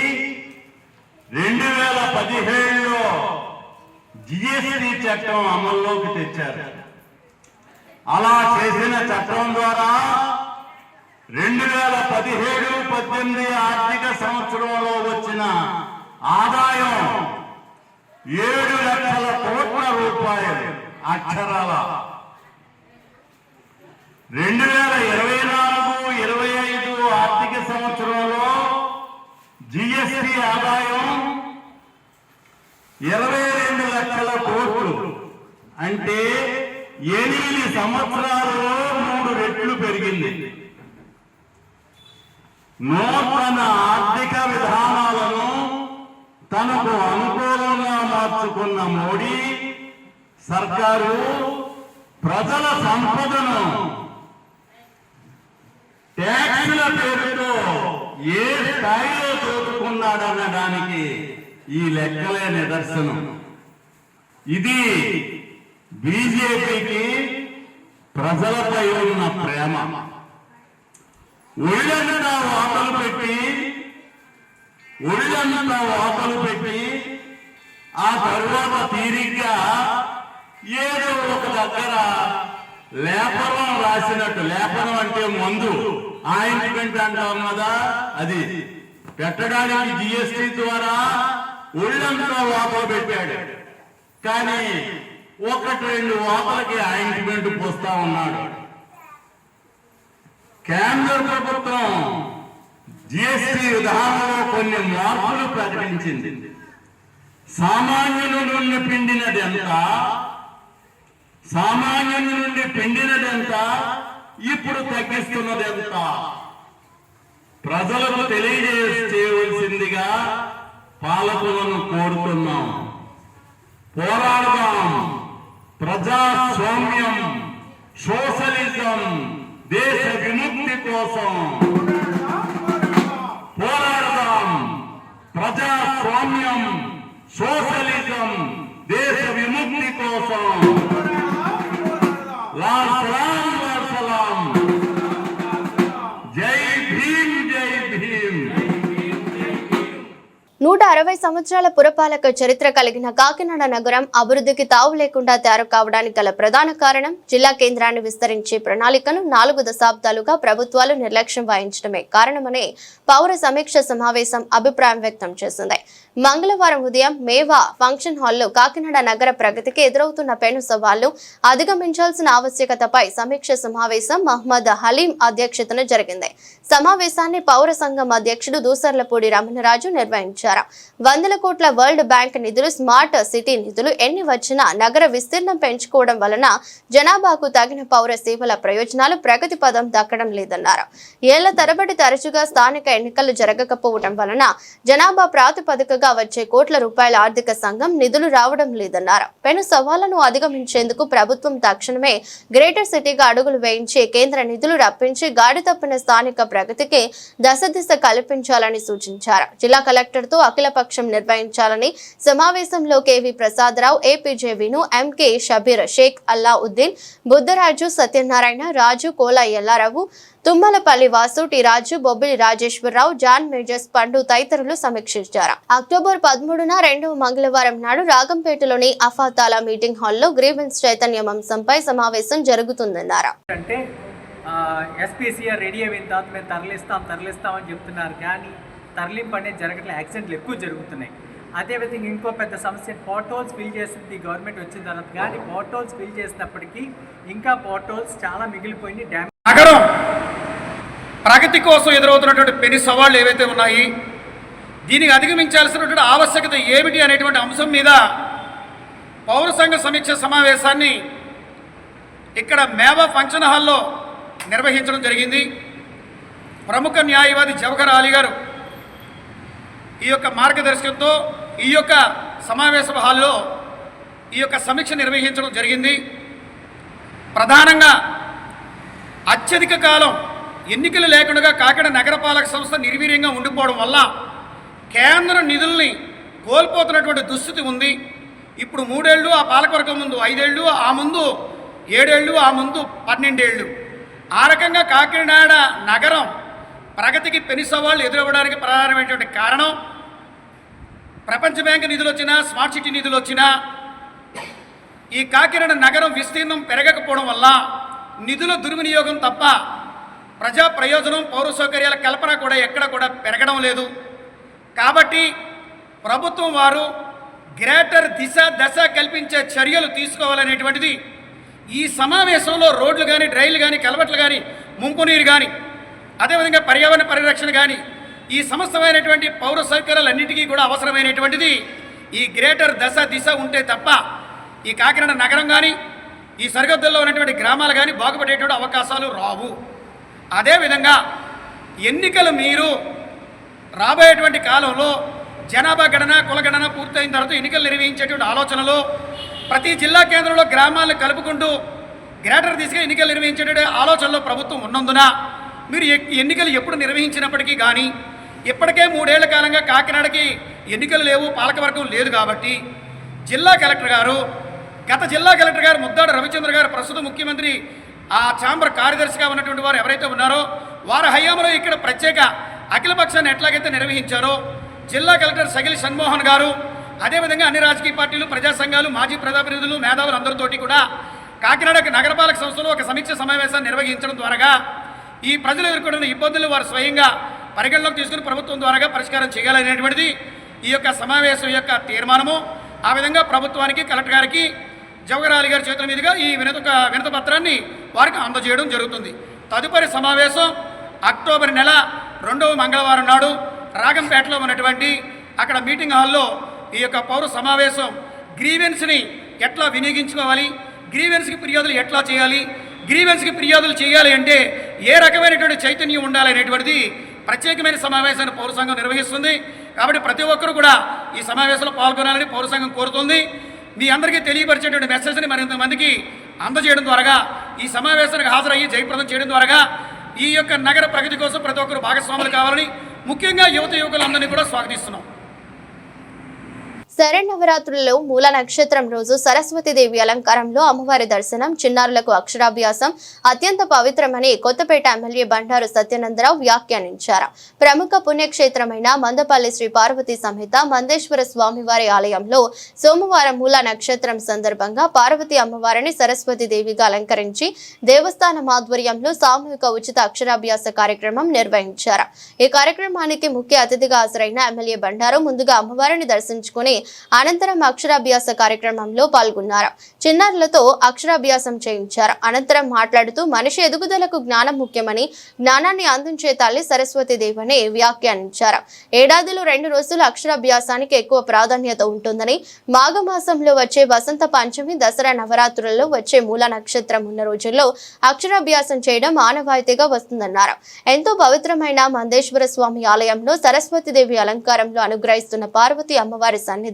2017లో GST చట్టం అమల్లోకి తెచ్చారు. అలా చేసిన చట్టం ద్వారా 2017-18 ఆర్థిక సంవత్సరంలో వచ్చిన ఆదాయం 7 లక్షల కోట్ల రూపాయలు అక్షరాల. 2024-25 ఆర్థిక సంవత్సరంలో GST ఆదాయం 22 లక్షల కోట్లు, అంటే 8 సంవత్సరాలలో 3 రెట్లు పెరిగింది. నూతన ఆర్థిక విధానాలను తనకు అనుకూలంగా మార్చుకున్న మోడీ సర్కారు ప్రజల సంపదను ట్యాక్సుల పేరుతో ఏ స్థాయిలో దోచుకున్నాడనడానికి ఈ లెక్కలే నిదర్శనం. ఇది బీజేపీకి ప్రజలపై ఉన్న ప్రేమ. ఒళ్ళంతా వాతలు పెట్టి ఆ తరువాత తీరిగ్గా ఏదో ఒక దగ్గర లేపనం రాసినట్టు, లేపనం అంటే మందు, ఆయింట్మెంట్ అంటాం కదా, అది పెట్టడానికి జిఎస్టీ ద్వారా ఒళ్ళంతా వాతలు పెట్టాడు. కానీ 1-2 వాతలకి ఆయింట్మెంట్ పోస్తా ఉన్నాడు. కేంద్ర ప్రభుత్వం జిఎస్టీ విధానంలో కొన్ని మార్పులు ప్రకటించింది. సామాన్యుల నుండి పిండినదెంత, ఇప్పుడు తగ్గిస్తున్నది ఎంత ప్రజలకు తెలియజేయవలసిందిగా పాలకులను కోరుతున్నాం. పోరాడదాం. ప్రజాస్వామ్యం, సోషలిజం, దేశ విముక్తి కోసం పోరాడదాం. ప్రజాస్వామ్యం, సోషలిజం, దేశ విముక్తి కోసం. లాల్ సలాం, లాల్ సలాం. జై భీమ్, జై భీమ్. 160 సంవత్సరాల పురపాలక చరిత్ర కలిగిన కాకినాడ నగరం అభివృద్ధికి తావు లేకుండా తయారు కావడానికి గల ప్రధాన కారణం జిల్లా కేంద్రాన్ని విస్తరించే ప్రణాళికను 4 దశాబ్దాలుగా ప్రభుత్వాలు నిర్లక్ష్యం వహించడమే కారణమని పౌర సమీక్ష సమావేశం అభిప్రాయం వ్యక్తం చేసింది. మంగళవారం ఉదయం మేవా ఫంక్షన్ హాల్లో కాకినాడ నగర ప్రగతికి ఎదురవుతున్న పెను సవాళ్లు అధిగమించాల్సిన ఆవశ్యకతపై సమీక్ష సమావేశం మహ్మద్ హలీం అధ్యక్షతన జరిగింది. సమావేశాన్ని పౌర సంఘం అధ్యక్షుడు దూసర్లపూడి రమణరాజు నిర్వహించారు. 100 కోట్ల వరల్డ్ బ్యాంక్ నిధులు, స్మార్ట్ సిటీ నిధులు ఎన్ని వచ్చినా నగర విస్తీర్ణం పెంచుకోవడం వలన జనాభాకు తగిన పౌర సేవల ప్రయోజనాలు ప్రగతి పదం దక్కడం లేదన్నారు. ఏళ్ల తరబడి తరచుగా స్థానిక ఎన్నికలు జరగకపోవడం వలన జనాభా ప్రాతిపదికగా వచ్చే కోట్ల రూపాయల ఆర్థిక సంఘం నిధులు రావడం లేదన్నారు. పెను సవాళ్లను అధిగమించేందుకు ప్రభుత్వం తక్షణమే గ్రేటర్ సిటీగా అడుగులు వేయించి కేంద్ర నిధులు రప్పించి గాడి తప్పిన స్థానిక ప్రగతికి దశదిశ కల్పించాలని సూచించారు. జిల్లా కలెక్టర్తో అఖిలపక్షం నిర్వహించాలని సమావేశంలో కేవీ ప్రసాదరావు, ఏపీజే విను, ఎంకే షబీర్, షేక్ అల్లావుద్దీన్, బుద్ధరాజు, సత్యనారాయణ, రాజు, కోల ఎల్లారావు, తుమ్మలపల్లి వాసు, టి రాజు, బొబ్బిలి రాజేశ్వరరావు, జాన్ మేజర్స్, పండు తదితరులు సమీక్షించారు. అక్టోబర్ 13న 2వ మంగళవారం నాడు రాగంపేటలోని అఫాతాలా మీటింగ్ హాల్లో గ్రీవెన్స్ చైతన్యం అంశంపై సమావేశం జరుగుతుందన్నారు. ఎస్పీసీఆర్ రెడీ అయిన తర్వాత మేము తరలిస్తామని చెప్తున్నారు, కానీ తరలింపు అనేది జరగట్లేదు. యాక్సిడెంట్లు ఎక్కువ జరుగుతున్నాయి. అదేవిధంగా ఇంకో పెద్ద సమస్య, పోర్ట్ హోల్స్ ఫిల్ చేసింది గవర్నమెంట్ వచ్చిన తర్వాత, కానీ పోర్ట్ హోల్స్ ఫిల్ చేసినప్పటికీ ఇంకా పోర్ట్ హోల్స్ చాలా మిగిలిపోయింది. నగరం ప్రగతి కోసం ఎదురవుతున్నటువంటి పెను సవాళ్లు ఏవైతే ఉన్నాయి, దీనికి అధిగమించాల్సినటువంటి ఆవశ్యకత ఏమిటి అనేటువంటి అంశం మీద పౌర సంఘ సమీక్ష సమావేశాన్ని ఇక్కడ మేవా ఫంక్షన్ హాల్లో నిర్వహించడం జరిగింది. ప్రముఖ న్యాయవాది జవహర్ అలీ గారు ఈ యొక్క మార్గదర్శకంతో ఈ యొక్క సమావేశ హాల్లో ఈ యొక్క సమీక్ష నిర్వహించడం జరిగింది. ప్రధానంగా అత్యధిక కాలం ఎన్నికలు లేకుండా కాకినాడ నగరపాలక సంస్థ నిర్వీర్యంగా ఉండిపోవడం వల్ల కేంద్ర నిధుల్ని కోల్పోతున్నటువంటి దుస్థితి ఉంది. ఇప్పుడు 3 ఏళ్ళు, ఆ పాలకవర్గం ముందు 5 ఏళ్ళు, ఆ ముందు 7 ఏళ్ళు, ఆ ముందు 12 ఏళ్ళు. ఆ రకంగా కాకినాడ నగరం ప్రగతికి పెను సవాళ్ళు ఎదురవ్వడానికి ప్రధానమైనటువంటి కారణం, ప్రపంచ బ్యాంకు నిధులు వచ్చినా, స్మార్ట్ సిటీ నిధులు వచ్చినా ఈ కాకినాడ నగరం విస్తీర్ణం పెరగకపోవడం వల్ల నిధుల దుర్వినియోగం తప్ప ప్రజా ప్రయోజనం, పౌర సౌకర్యాల కల్పన కూడా ఎక్కడ కూడా పెరగడం లేదు. కాబట్టి ప్రభుత్వం వారు గ్రేటర్ దశ కల్పించే చర్యలు తీసుకోవాలనేటువంటిది ఈ సమావేశంలో రోడ్లు కానీ, డ్రైన్లు కానీ, కలవట్లు కానీ, ముంపు నీరు కానీ, అదేవిధంగా పర్యావరణ పరిరక్షణ కానీ, ఈ సమస్తమైనటువంటి పౌర సౌకర్యాలన్నింటికీ కూడా అవసరమైనటువంటిది ఈ గ్రేటర్ దిశ ఉంటే తప్ప ఈ కాకినాడ నగరం కానీ, ఈ సరిహద్దుల్లో ఉన్నటువంటి గ్రామాలు కానీ బాగుపడేటువంటి అవకాశాలు రావు. అదేవిధంగా ఎన్నికలు మీరు రాబోయేటువంటి కాలంలో జనాభా గణన, కులగణన పూర్తయిన తర్వాత ఎన్నికలు నిర్వహించేటువంటి ఆలోచనలో ప్రతి జిల్లా కేంద్రంలో గ్రామాలను కలుపుకుంటూ గ్రేటర్ దిశగా ఎన్నికలు నిర్వహించేటువంటి ఆలోచనలో ప్రభుత్వం ఉన్నందున మీరు ఎన్నికలు ఎప్పుడు నిర్వహించినప్పటికీ కానీ ఇప్పటికే 3 ఏళ్ల కాలంగా కాకినాడకి ఎన్నికలు లేవు, పాలకవర్గం లేదు. కాబట్టి జిల్లా కలెక్టర్ గారు, గత జిల్లా కలెక్టర్ గారు ముద్దాడ రవిచంద్ర గారు, ప్రస్తుత ముఖ్యమంత్రి ఆ ఛాంబర్ కార్యదర్శిగా ఉన్నటువంటి వారు ఎవరైతే ఉన్నారో వారి హయాంలో ఇక్కడ ప్రత్యేక అఖిలపక్షాన్ని ఎట్లాగైతే నిర్వహించారో జిల్లా కలెక్టర్ సగిలి షణ్మోహన్ గారు, అదేవిధంగా అన్ని రాజకీయ పార్టీలు, ప్రజా సంఘాలు, మాజీ ప్రజాప్రతినిధులు, మేధావులు అందరితోటి కూడా కాకినాడ నగరపాలక సంస్థలో ఒక సమీక్ష సమావేశాన్ని నిర్వహించడం ద్వారా ఈ ప్రజలు ఎదుర్కొంటున్న ఇబ్బందులు వారు స్వయంగా పరిగణలోకి తీసుకుని ప్రభుత్వం ద్వారా పరిష్కారం చేయాలనేటువంటిది ఈ యొక్క సమావేశం యొక్క తీర్మానము. ఆ విధంగా ప్రభుత్వానికి, కలెక్టర్ గారికి, జవహర్లాల్ గారి చేతుల మీదుగా ఈ వినతి పత్రాన్ని వారికి అందజేయడం జరుగుతుంది. తదుపరి సమావేశం అక్టోబర్ నెల 2వ మంగళవారం నాడు రాగంపేటలో ఉన్నటువంటి అక్కడ మీటింగ్ హాల్లో ఈ యొక్క పౌర సమావేశం గ్రీవెన్స్ని ఎట్లా వినియోగించుకోవాలి, గ్రీవెన్స్కి ఫిర్యాదులు ఎట్లా చేయాలి, గ్రీవెన్స్కి ఫిర్యాదులు చేయాలి అంటే ఏ రకమైనటువంటి చైతన్యం ఉండాలనేటువంటిది ప్రత్యేకమైన సమావేశాన్ని పౌర సంఘం నిర్వహిస్తుంది. కాబట్టి ప్రతి ఒక్కరు కూడా ఈ సమావేశంలో పాల్గొనాలని పౌర సంఘం కోరుతుంది. మీ అందరికీ తెలియపరిచేటువంటి మెసేజ్ని మరింత మందికి అందజేయడం ద్వారా, ఈ సమావేశానికి హాజరయ్యి జయప్రదం చేయడం ద్వారా ఈ యొక్క నగర ప్రగతి కోసం ప్రతి ఒక్కరు భాగస్వాములు కావాలని ముఖ్యంగా యువకులందరినీ కూడా స్వాగతిస్తున్నాం. శరన్నవరాత్రులలో మూల నక్షత్రం రోజు సరస్వతీదేవి అలంకారంలో అమ్మవారి దర్శనం, చిన్నారులకు అక్షరాభ్యాసం అత్యంత పవిత్రమని కొత్తపేట ఎమ్మెల్యే బండారు సత్యానందరావు వ్యాఖ్యానించారు. ప్రముఖ పుణ్యక్షేత్రమైన మందపల్లి శ్రీ పార్వతీ సమేత మందేశ్వర స్వామివారి ఆలయంలో సోమవారం మూల నక్షత్రం సందర్భంగా పార్వతీ అమ్మవారిని సరస్వతీదేవిగా అలంకరించి దేవస్థానం ఆధ్వర్యంలో సామూహిక ఉచిత అక్షరాభ్యాస కార్యక్రమం నిర్వహించారు. ఈ కార్యక్రమానికి ముఖ్య అతిథిగా హాజరైన ఎమ్మెల్యే బండారు ముందుగా అమ్మవారిని దర్శించుకుని అనంతరం అక్షరాభ్యాస కార్యక్రమంలో పాల్గొన్నారు. చిన్నారులతో అక్షరాభ్యాసం చేయించారు. అనంతరం మాట్లాడుతూ మనిషి ఎదుగుదలకు జ్ఞానం ముఖ్యమని, జ్ఞానాన్ని అందించే తల్లి సరస్వతీదేవిని వ్యాఖ్యానించారు. ఏడాదిలో 2 రోజులు అక్షరాభ్యాసానికి ఎక్కువ ప్రాధాన్యత ఉంటుందని, మాఘమాసంలో వచ్చే వసంత పంచమి, దసరా నవరాత్రులలో వచ్చే మూల నక్షత్రం ఉన్న రోజుల్లో అక్షరాభ్యాసం చేయడం ఆనవాయితీగా వస్తుందన్నారు. ఎంతో పవిత్రమైన మందేశ్వర స్వామి ఆలయంలో సరస్వతీదేవి అలంకారంలో అనుగ్రహిస్తున్న పార్వతీ అమ్మవారి సన్నిధిలో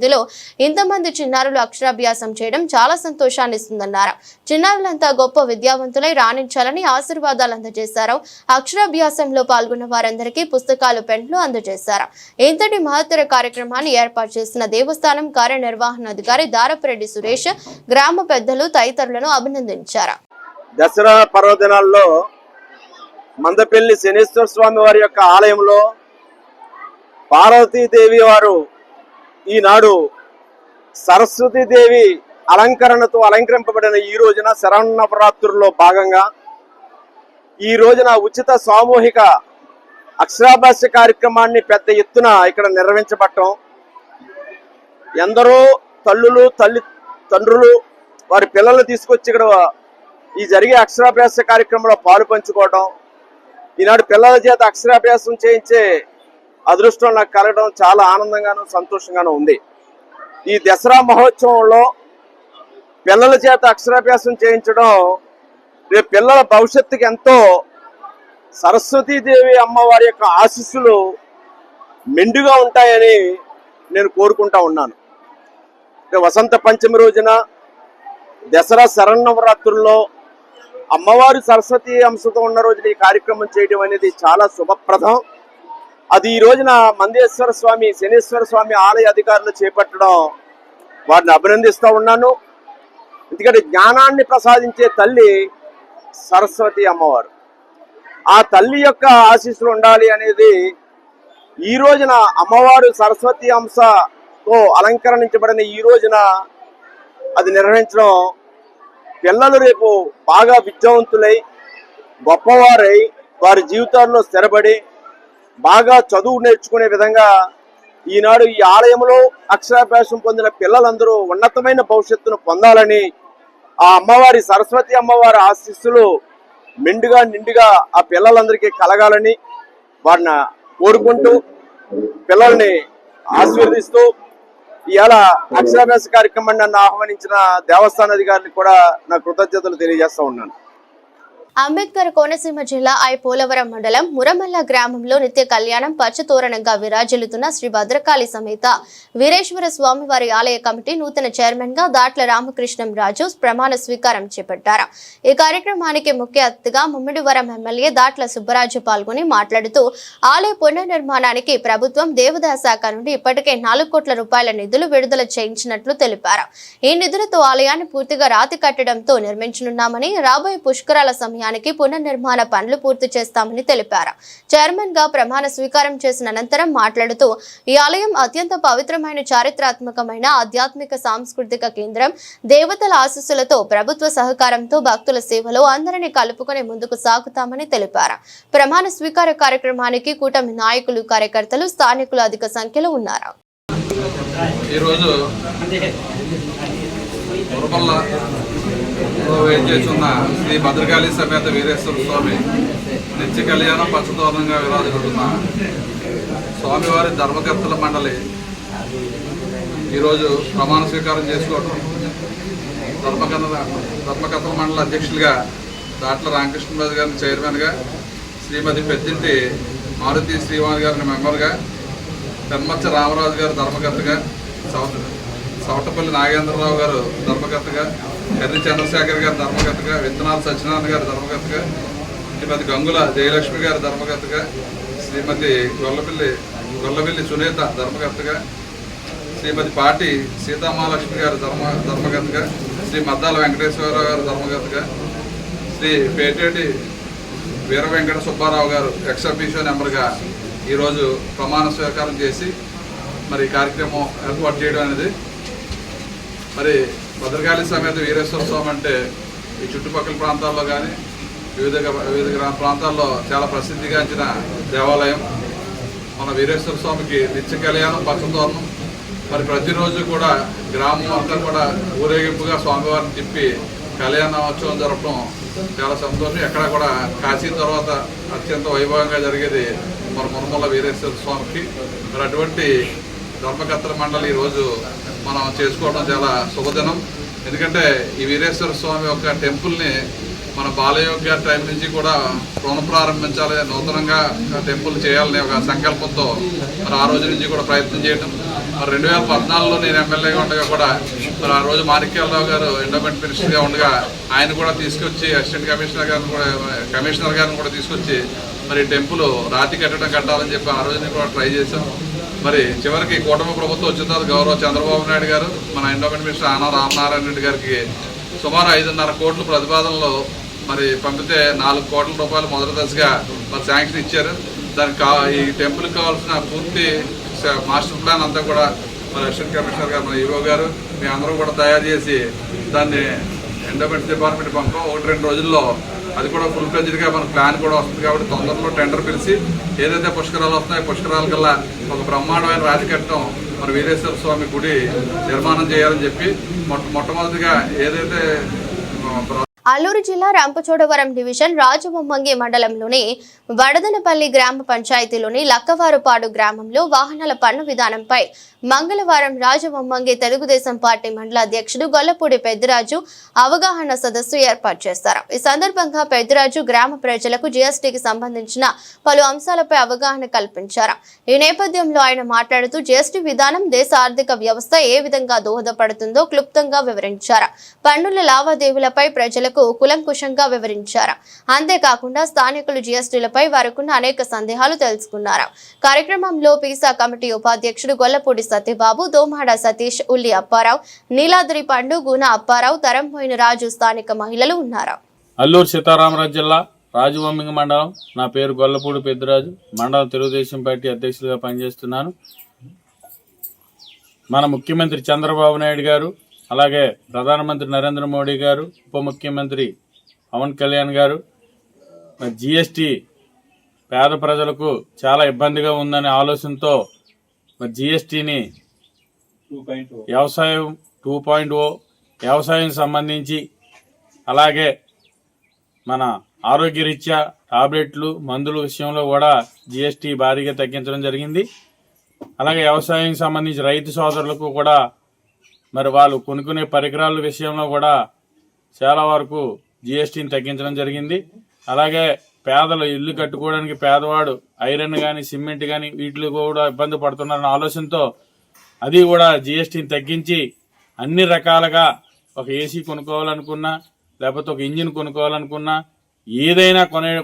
ఇంతమంది చిన్నారులు అక్షరాభ్యాసం చేయడం చాలా సంతోషాన్ని ఇస్తుందన్నారు. చిన్నారులంతా గొప్ప విద్యావంతులై రాణించాలని ఆశీర్వాదాలు అందజేశారు. అక్షరాభ్యాసంలో పాల్గొన్న వారందరికీ పుస్తకాలు, పెన్లు అందజేశారు. ఇంతటి మహత్తర కార్యక్రమాన్ని ఏర్పాటు చేసిన దేవస్థానం కార్యనిర్వహణాధికారి దారపురెడ్డి సురేష్, గ్రామ పెద్దలు తదితరులను అభినందించారు. దసరా పర్వదినాల్లో మందపల్లి శనీశ్వర స్వామి వారి యొక్క ఆలయంలో పార్వతీదేవి వారు ఈనాడు సరస్వతీదేవి అలంకరణతో అలంకరింపబడిన ఈ రోజున శరన్నవరాత్రుల్లో భాగంగా ఈ రోజున ఉచిత సామూహిక అక్షరాభ్యాస కార్యక్రమాన్ని పెద్ద ఎత్తున ఇక్కడ నిర్వహించబడటం, ఎందరో తల్లులు, తండ్రులు వారి పిల్లల్ని తీసుకొచ్చి ఇక్కడ ఈ జరిగే అక్షరాభ్యాస కార్యక్రమంలో పాలు పంచుకోవడం, ఈనాడు పిల్లల చేత అక్షరాభ్యాసం చేయించే అదృష్టం నాకు కలగడం చాలా ఆనందంగాను సంతోషంగాను ఉంది. ఈ దసరా మహోత్సవంలో పిల్లల చేత అక్షరాభ్యాసం చేయించడం రేపు పిల్లల భవిష్యత్తుకి ఎంతో సరస్వతీదేవి అమ్మవారి యొక్క ఆశీస్సులు మెండుగా ఉంటాయని నేను కోరుకుంటా ఉన్నాను. వసంత పంచమి రోజున దసరా శరన్నవరాత్రుల్లో అమ్మవారి సరస్వతి అంశతో ఉన్న రోజున ఈ కార్యక్రమం చేయడం అనేది చాలా శుభప్రదం. అది ఈ రోజున మందేశ్వర స్వామి, శనీశ్వర స్వామి ఆలయ అధికారులు చేపట్టడం వారిని అభినందిస్తూ ఉన్నాను. ఎందుకంటే జ్ఞానాన్ని ప్రసాదించే తల్లి సరస్వతి అమ్మవారు. ఆ తల్లి యొక్క ఆశీస్సులు ఉండాలి అనేది ఈ రోజున అమ్మవారు సరస్వతి అంశతో అలంకరించబడిన ఈ రోజున అది నిర్వహించడం, పిల్లలు రేపు బాగా విద్యావంతులై గొప్పవారై వారి జీవితాల్లో స్థిరపడి బాగా చదువు నేర్చుకునే విధంగా ఈనాడు ఈ ఆలయంలో అక్షరాభ్యాసం పొందిన పిల్లలందరూ ఉన్నతమైన భవిష్యత్తును పొందాలని, ఆ అమ్మవారి సరస్వతి అమ్మవారి ఆశీస్సులు మెండుగా నిండుగా ఆ పిల్లలందరికీ కలగాలని వారిని కోరుకుంటూ పిల్లల్ని ఆశీర్వదిస్తూ ఇవాళ అక్షరాభ్యాస కార్యక్రమాన్ని నన్ను ఆహ్వానించిన దేవస్థాన అధికారులకు కూడా నా కృతజ్ఞతలు తెలియజేస్తా ఉన్నాను. అంబేద్కర్ కోనసీమ జిల్లా పోలవరం మండలం మురమల్ల గ్రామంలో నిత్య కళ్యాణం పచ్చతోరణంగా విరాజిల్లుతున్న శ్రీ భద్రకాళి సమేత వీరేశ్వర స్వామివారి ఆలయ కమిటీ నూతన చైర్మన్ గా దాట్ల రామకృష్ణం రాజు ప్రమాణ స్వీకారం చేపట్టారు. ఈ కార్యక్రమానికి ముఖ్య అతిథిగా ముమ్మిడివరం ఎమ్మెల్యే దాట్ల సుబ్బరాజు పాల్గొని మాట్లాడుతూ ఆలయ పునర్నిర్మాణానికి ప్రభుత్వం దేవాదాయ శాఖ నుండి ఇప్పటికే 4 కోట్ల రూపాయల నిధులు విడుదల చేయించినట్లు తెలిపారు. ఈ నిధులతో ఆలయాన్ని పూర్తిగా రాతి కట్టడంతో నిర్మించనున్నామని, రాబోయే పుష్కరాల సమయానికి పునర్నిర్మాణ పనులు పూర్తి చేస్తామని తెలిపారు. చైర్మన్ గా ప్రమాణ స్వీకారం చేసిన అనంతరం మాట్లాడుతూ ఈ ఆలయం అత్యంత పవిత్రమైన చారిత్రాత్మకమైన ఆధ్యాత్మిక సాంస్కృతిక కేంద్రం. దేవతల ఆశీస్సులతో ప్రభుత్వ సహకారంతో భక్తుల సేవలో అందరినీ కలుపుకొని ముందుకు సాగుతామని తెలిపారు. ప్రమాణ స్వీకార కార్యక్రమానికి కూటమి నాయకులు, కార్యకర్తలు, స్థానికులు అధిక సంఖ్యలో ఉన్నారు. ఈరోజు వేచేస్తున్న శ్రీ భద్రకాళి సమేత వీరేశ్వర స్వామి నిత్య కళ్యాణం పచ్చతోరణంగా విరాజిల్లుతున్న స్వామివారి ధర్మకర్తల మండలి ఈరోజు ప్రమాణ స్వీకారం చేసుకోవడం. ధర్మకర్తల మండలి అధ్యక్షులుగా దాట్ల రామకృష్ణరాజు గారిని చైర్మన్గా, శ్రీమతి పెద్దింటి మారుతి శ్రీవాణి గారిని మెంబర్గా, పెన్మచ్చ రామరాజు గారు ధర్మకర్తగా, సవటపల్లి నాగేంద్రరావు గారు ధర్మకర్తగా, ఎర్రి చంద్రశేఖర్ గారు ధర్మకర్తగా, విత్తనాల సత్యనారాయణ గారు ధర్మకర్తగా, శ్రీమతి గంగుల జయలక్ష్మి గారు ధర్మకర్తగా, శ్రీమతి గొల్లబిల్లి సునీత ధర్మకర్తగా, శ్రీమతి పాటి సీతామహాలక్ష్మి గారు ధర్మకర్తగా, శ్రీ మద్దాల వెంకటేశ్వరరావు గారు ధర్మకర్తగా, శ్రీ పేటేటి వీర వెంకట సుబ్బారావు గారు ఎక్స్ అఫీషియో నెంబర్గా ఈరోజు ప్రమాణ స్వీకారం చేసి మరి కార్యక్రమం ఏర్పాటు చేయడం అనేది, మరి భద్రకాళి సమేత వీరేశ్వర స్వామి అంటే ఈ చుట్టుపక్కల ప్రాంతాల్లో కానీ వివిధ ప్రాంతాల్లో చాలా ప్రసిద్ధిగాంచిన దేవాలయం. మన వీరేశ్వర స్వామికి నిత్య కళ్యాణం పచ్చతోరణం. మరి ప్రతిరోజు కూడా గ్రామం అంతా కూడా ఊరేగింపుగా స్వామివారిని తిప్పి కళ్యాణోత్సవం జరపడం చాలా సంతోషం. ఎక్కడ కూడా కాశీ తర్వాత అత్యంత వైభవంగా జరిగేది మన మురమల్ల వీరేశ్వర స్వామికి. మరి అటువంటి ధర్మకర్తల మండలి ఈరోజు మనం చేసుకోవడం చాలా శుభదినం. ఎందుకంటే ఈ వీరేశ్వర స్వామి యొక్క టెంపుల్ని మన బాలయోగి గారి టైం నుంచి కూడా పునఃప్రారంభించాలి, నూతనంగా టెంపుల్ చేయాలనే ఒక సంకల్పంతో మరి ఆ రోజు నుంచి కూడా ప్రయత్నం చేయడం. మరి 2014లో నేను ఎమ్మెల్యేగా ఉండగా కూడా మరి ఆ రోజు మాణిక్యాలరావు గారు ఎండోమెంట్ మినిస్టర్గా ఉండగా ఆయన కూడా తీసుకొచ్చి అసిస్టెంట్ కమిషనర్ గారిని కూడా తీసుకొచ్చి మరి టెంపుల్ రాతి కట్టాలని చెప్పి ఆ రోజుని కూడా ట్రై చేశాం. మరి చివరికి కూటమి ప్రభుత్వం వచ్చిన తర్వాత గౌరవ చంద్రబాబు నాయుడు గారు మన ఎండోమెంట్ మినిస్టర్ ఆన రామనారాయణ రెడ్డి గారికి సుమారు 5.5 కోట్ల ప్రతిపాదనలో మరి పంపితే 4 కోట్ల రూపాయలు మొదటి దశగా మరి శాంక్షన్ ఇచ్చారు. దానికి ఈ టెంపుల్కి కావాల్సిన పూర్తి మాస్టర్ ప్లాన్ అంతా కూడా మరి అసిస్టెంట్ కమిషనర్ గారు, మన ఈవో గారు, మీ అందరూ కూడా తయారు చేసి దాన్ని ఎండోమెంట్స్ డిపార్ట్మెంట్ పంపం. 1-2 రోజుల్లో అది కూడా ఫుల్ ఫ్లెడ్జ్డ్గా మన ప్లాన్ కూడా వస్తుంది. కాబట్టి తొందరలో టెండర్ పిలిచి ఏదైతే పుష్కరాలు వస్తున్నాయో పుష్కరాల కల్లా ఒక బ్రహ్మాండమైన రాజకట్టం మన వీరేశ్వర స్వామి గుడి నిర్మాణం చేయాలని చెప్పి మొట్టమొదటిగా ఏదైతే అల్లూరు జిల్లా రంపచోడవరం డివిజన్ రాజవొమ్మంగి మండలంలోని వడదనపల్లి గ్రామ పంచాయతీలోని లక్కవారుపాడు గ్రామంలో వాహనాల పన్ను విధానంపై మంగళవారం రాజవొమ్మంగి తెలుగుదేశం పార్టీ మండల అధ్యక్షుడు గొల్లపూడి పెద్దిరాజు అవగాహన సదస్సు ఏర్పాటు చేశారు. ఈ సందర్భంగా పెద్దిరాజు గ్రామ ప్రజలకు జీఎస్టీకి సంబంధించిన పలు అంశాలపై అవగాహన కల్పించారు. ఈ నేపథ్యంలో ఆయన మాట్లాడుతూ జీఎస్టీ విధానం దేశ ఆర్థిక వ్యవస్థ ఏ విధంగా దోహదపడుతుందో క్లుప్తంగా వివరించారు. పన్నుల లావాదేవీలపై ప్రజలకు కులంకుశంగా వివరించారు. అంతేకాకుండా స్థానికులు జీఎస్టీలపై వారికున్న అనేక సందేహాలు తెలుసుకున్నారు. కార్యక్రమంలో పీసా కమిటీ ఉపాధ్యక్షుడు గొల్లపూడి సత్యబాబు, దోమాడ సతీష్, ఉల్లి అప్పారావు, నీలాద్రి పండు, గుణ అప్పారావు, తరంపోయిన రాజు, స్థానిక మహిళలు ఉన్నారు. అల్లూరు సీతారామరాజు జిల్లా రాజవొమ్మంగి మండలం. నా పేరు గొల్లపూడి పెద్దిరాజు. మండలం తెలుగుదేశం పార్టీ అధ్యక్షులుగా పనిచేస్తున్నాను. మన ముఖ్యమంత్రి చంద్రబాబు నాయుడు గారు, అలాగే ప్రధానమంత్రి నరేంద్ర మోడీ గారు, ఉప ముఖ్యమంత్రి పవన్ కళ్యాణ్ గారు జీఎస్టీ పేద ప్రజలకు చాలా ఇబ్బందిగా ఉందనే ఆలోచనతో జీఎస్టీని వ్యవసాయం 2.0 వ్యవసాయం సంబంధించి, అలాగే మన ఆరోగ్యరీత్యా టాబ్లెట్లు, మందుల విషయంలో కూడా జీఎస్టీ భారీగా తగ్గించడం జరిగింది. అలాగే వ్యవసాయం సంబంధించి రైతు సోదరులకు కూడా మరి వాళ్ళు కొనుక్కునే పరికరాల విషయంలో కూడా చాలా వరకు జీఎస్టీని తగ్గించడం జరిగింది. అలాగే పేదలు ఇల్లు కట్టుకోవడానికి పేదవాడు ఐరన్ కానీ సిమెంట్ కానీ వీటిలో కూడా ఇబ్బంది పడుతున్నారన్న ఆలోచనతో అది కూడా జిఎస్టీని తగ్గించి అన్ని రకాలుగా ఒక ఏసీ కొనుక్కోవాలనుకున్నా లేకపోతే ఒక ఇంజిన్ కొనుక్కోవాలనుకున్నా ఏదైనా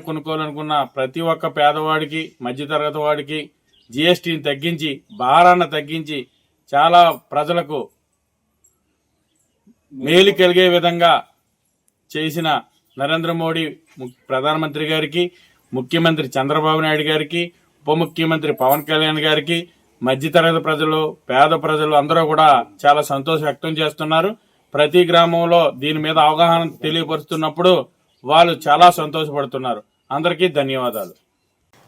కొనుక్కోవాలనుకున్నా ప్రతి ఒక్క పేదవాడికి మధ్యతరగతి వాడికి జిఎస్టీని తగ్గించి భారాన్ని తగ్గించి చాలా ప్రజలకు మేలు కలిగే విధంగా చేసిన నరేంద్ర మోడీ ప్రధానమంత్రి గారికి, ముఖ్యమంత్రి చంద్రబాబు నాయుడు గారికి, ఉప ముఖ్యమంత్రి పవన్ కళ్యాణ్ గారికి, మధ్యతరగతి ప్రజలు పేద ప్రజలు అందరూ కూడా చాలా సంతోషం వ్యక్తం చేస్తున్నారు. ప్రతి గ్రామంలో దీని మీద అవగాహన తెలియపరుస్తున్నప్పుడు వాళ్ళు చాలా సంతోషపడుతున్నారు. అందరికీ ధన్యవాదాలు.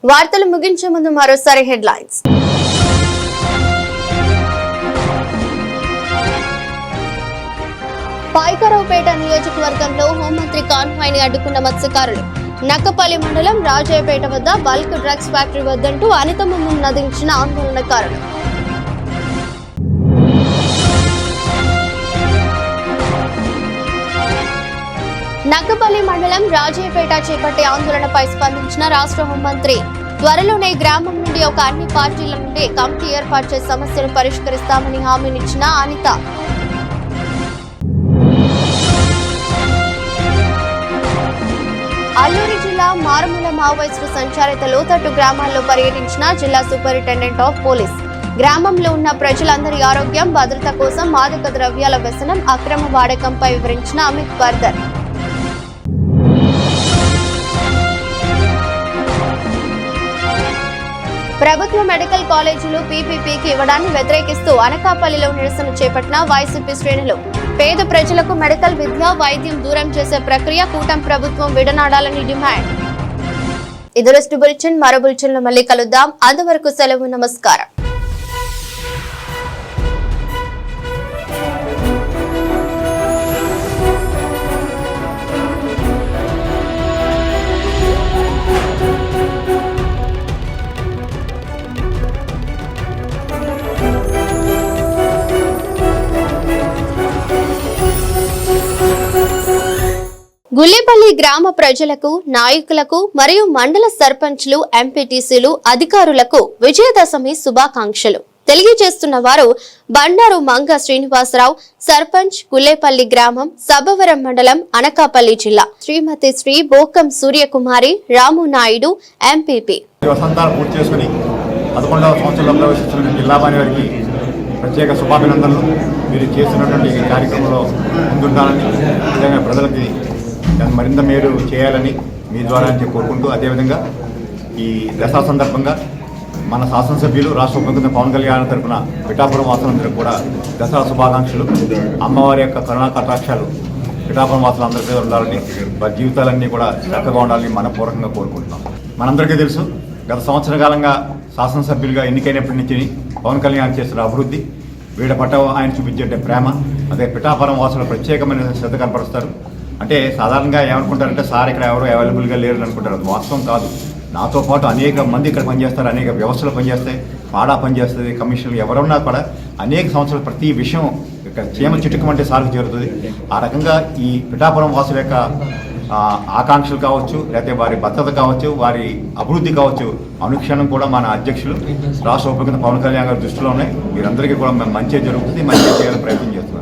వార్తలు ముగించే ముందు మరోసారి హెడ్లైన్స్. పాయకరావుపేట నియోజకవర్గంలో హోంమంత్రి కాన్వాయ్ ని అడ్డుకున్న మత్స్యకారులు. నక్కపల్లి మండలం రాజయ్యపేట వద్ద బల్క్ డ్రగ్స్ ఫ్యాక్టరీ వద్దంటూ అనితమమ్మం నదించిన ఆందోళనకారులు. నక్కపల్లి మండలం రాజయ్యపేట చేపట్టే ఆందోళనపై స్పందించిన రాష్ట్ర హోంమంత్రి త్వరలోనే గ్రామం నుండి ఒక అన్ని పార్టీల నుండి కమిటీ ఏర్పాటు చేసి సమస్యను పరిష్కరిస్తామని హామీనిచ్చిన అనిత. అల్లూరి జిల్లా మారుమూల మావోయిస్టు సంచారిత లోతట్టు గ్రామాల్లో పర్యటించిన జిల్లా సూపరింటెండెంట్ ఆఫ్ పోలీస్. గ్రామంలో ఉన్న ప్రజలందరి ఆరోగ్యం భద్రత కోసం మాదక ద్రవ్యాల వ్యసనం అక్రమ వాడకంపై వివరించిన అమిత్ బర్దర్. ప్రభుత్వ మెడికల్ కాలేజీలు పీపీపీకి ఇవ్వడాన్ని వ్యతిరేకిస్తూ అనకాపల్లిలో నిరసన చేపట్టిన వైసీపీ శ్రేణులు. పేద ప్రజలకు మెడికల్ విద్య వైద్యం దూరం చేసే ప్రక్రియ కూటమి ప్రభుత్వం విడనాడాలని డిమాండ్. ఇది రోజు బులెటిన్. మరో బులెటిన్ లో మళ్ళీ కలుద్దాం. అంతవరకు సెలవు. నమస్కారం. గుల్లేపల్లి గ్రామ ప్రజలకు, నాయకులకు మరియు మండల సర్పంచ్లు, ఎంపీటీసీలు, అధికారులకు విజయదశమి శుభాకాంక్షలు తెలియజేస్తున్న వారు బండారు మంగ శ్రీనివాసరావు, సర్పంచ్, గుల్లేపల్లి గ్రామం, సభవరం మండలం, అనకాపల్లి జిల్లా. శ్రీమతి శ్రీ బోకం సూర్యకుమారి, రాము నాయుడు, ఎంపీపీ. ప్రత్యేక శుభాభినందనలు. మీరు చేసినటువంటి ఈ కార్యక్రమంలో ముందుండాలని, నిజంగా ప్రజలకి మరింత మేలు చేయాలని మీ ద్వారా కోరుకుంటూ, అదేవిధంగా ఈ దసరా సందర్భంగా మన శాసనసభ్యులు రాష్ట్ర ముఖ్యమంత్రి పవన్ కళ్యాణ్ తరఫున పిఠాపురం వాసులందరికీ కూడా దసరా శుభాకాంక్షలు. అమ్మవారి యొక్క కరుణా కటాక్షాలు పిఠాపురం వాసులందరి మీద ఉండాలని, వారి జీవితాలన్నీ కూడా చక్కగా ఉండాలని మనపూర్వకంగా కోరుకుంటున్నాం. మనందరికీ తెలుసు, గత సంవత్సర కాలంగా శాసనసభ్యులుగా ఎన్నికైనప్పటి నుంచి పవన్ కళ్యాణ్ చేస్తున్న అభివృద్ధి, వీడ పట్ల ఆయన చూపించే ప్రేమ, అదే పిఠాపురం వాసులు ప్రత్యేకమైన శ్రద్ధ కనపరుస్తారు. అంటే సాధారణంగా ఏమనుకుంటారంటే సార్ ఇక్కడ ఎవరు అవైలబుల్గా లేరు అనుకుంటారు. అది వాస్తవం కాదు. నాతో పాటు అనేక మంది ఇక్కడ పనిచేస్తారు, అనేక వ్యవస్థలు పనిచేస్తాయి, పాడా పనిచేస్తుంది, కమిషన్లు ఎవరున్నా కూడా అనేక సంవత్సరాలు ప్రతి విషయం ఇక్కడ చీమ చిటుకమంటే సార్కు చేరుతుంది. ఆ రకంగా ఈ పిఠాపురం వాసుల యొక్క ఆకాంక్షలు కావచ్చు, లేకపోతే వారి భద్రత కావచ్చు, వారి అభివృద్ధి కావచ్చు, అనుక్షణం కూడా మన అధ్యక్షులు రాష్ట్ర ఉప ముఖ్యమంత్రి పవన్ కళ్యాణ్ గారి దృష్టిలో ఉన్నాయి. వీరందరికీ కూడా మంచి జరుగుతుంది, మంచి చేయాలని ప్రయత్నం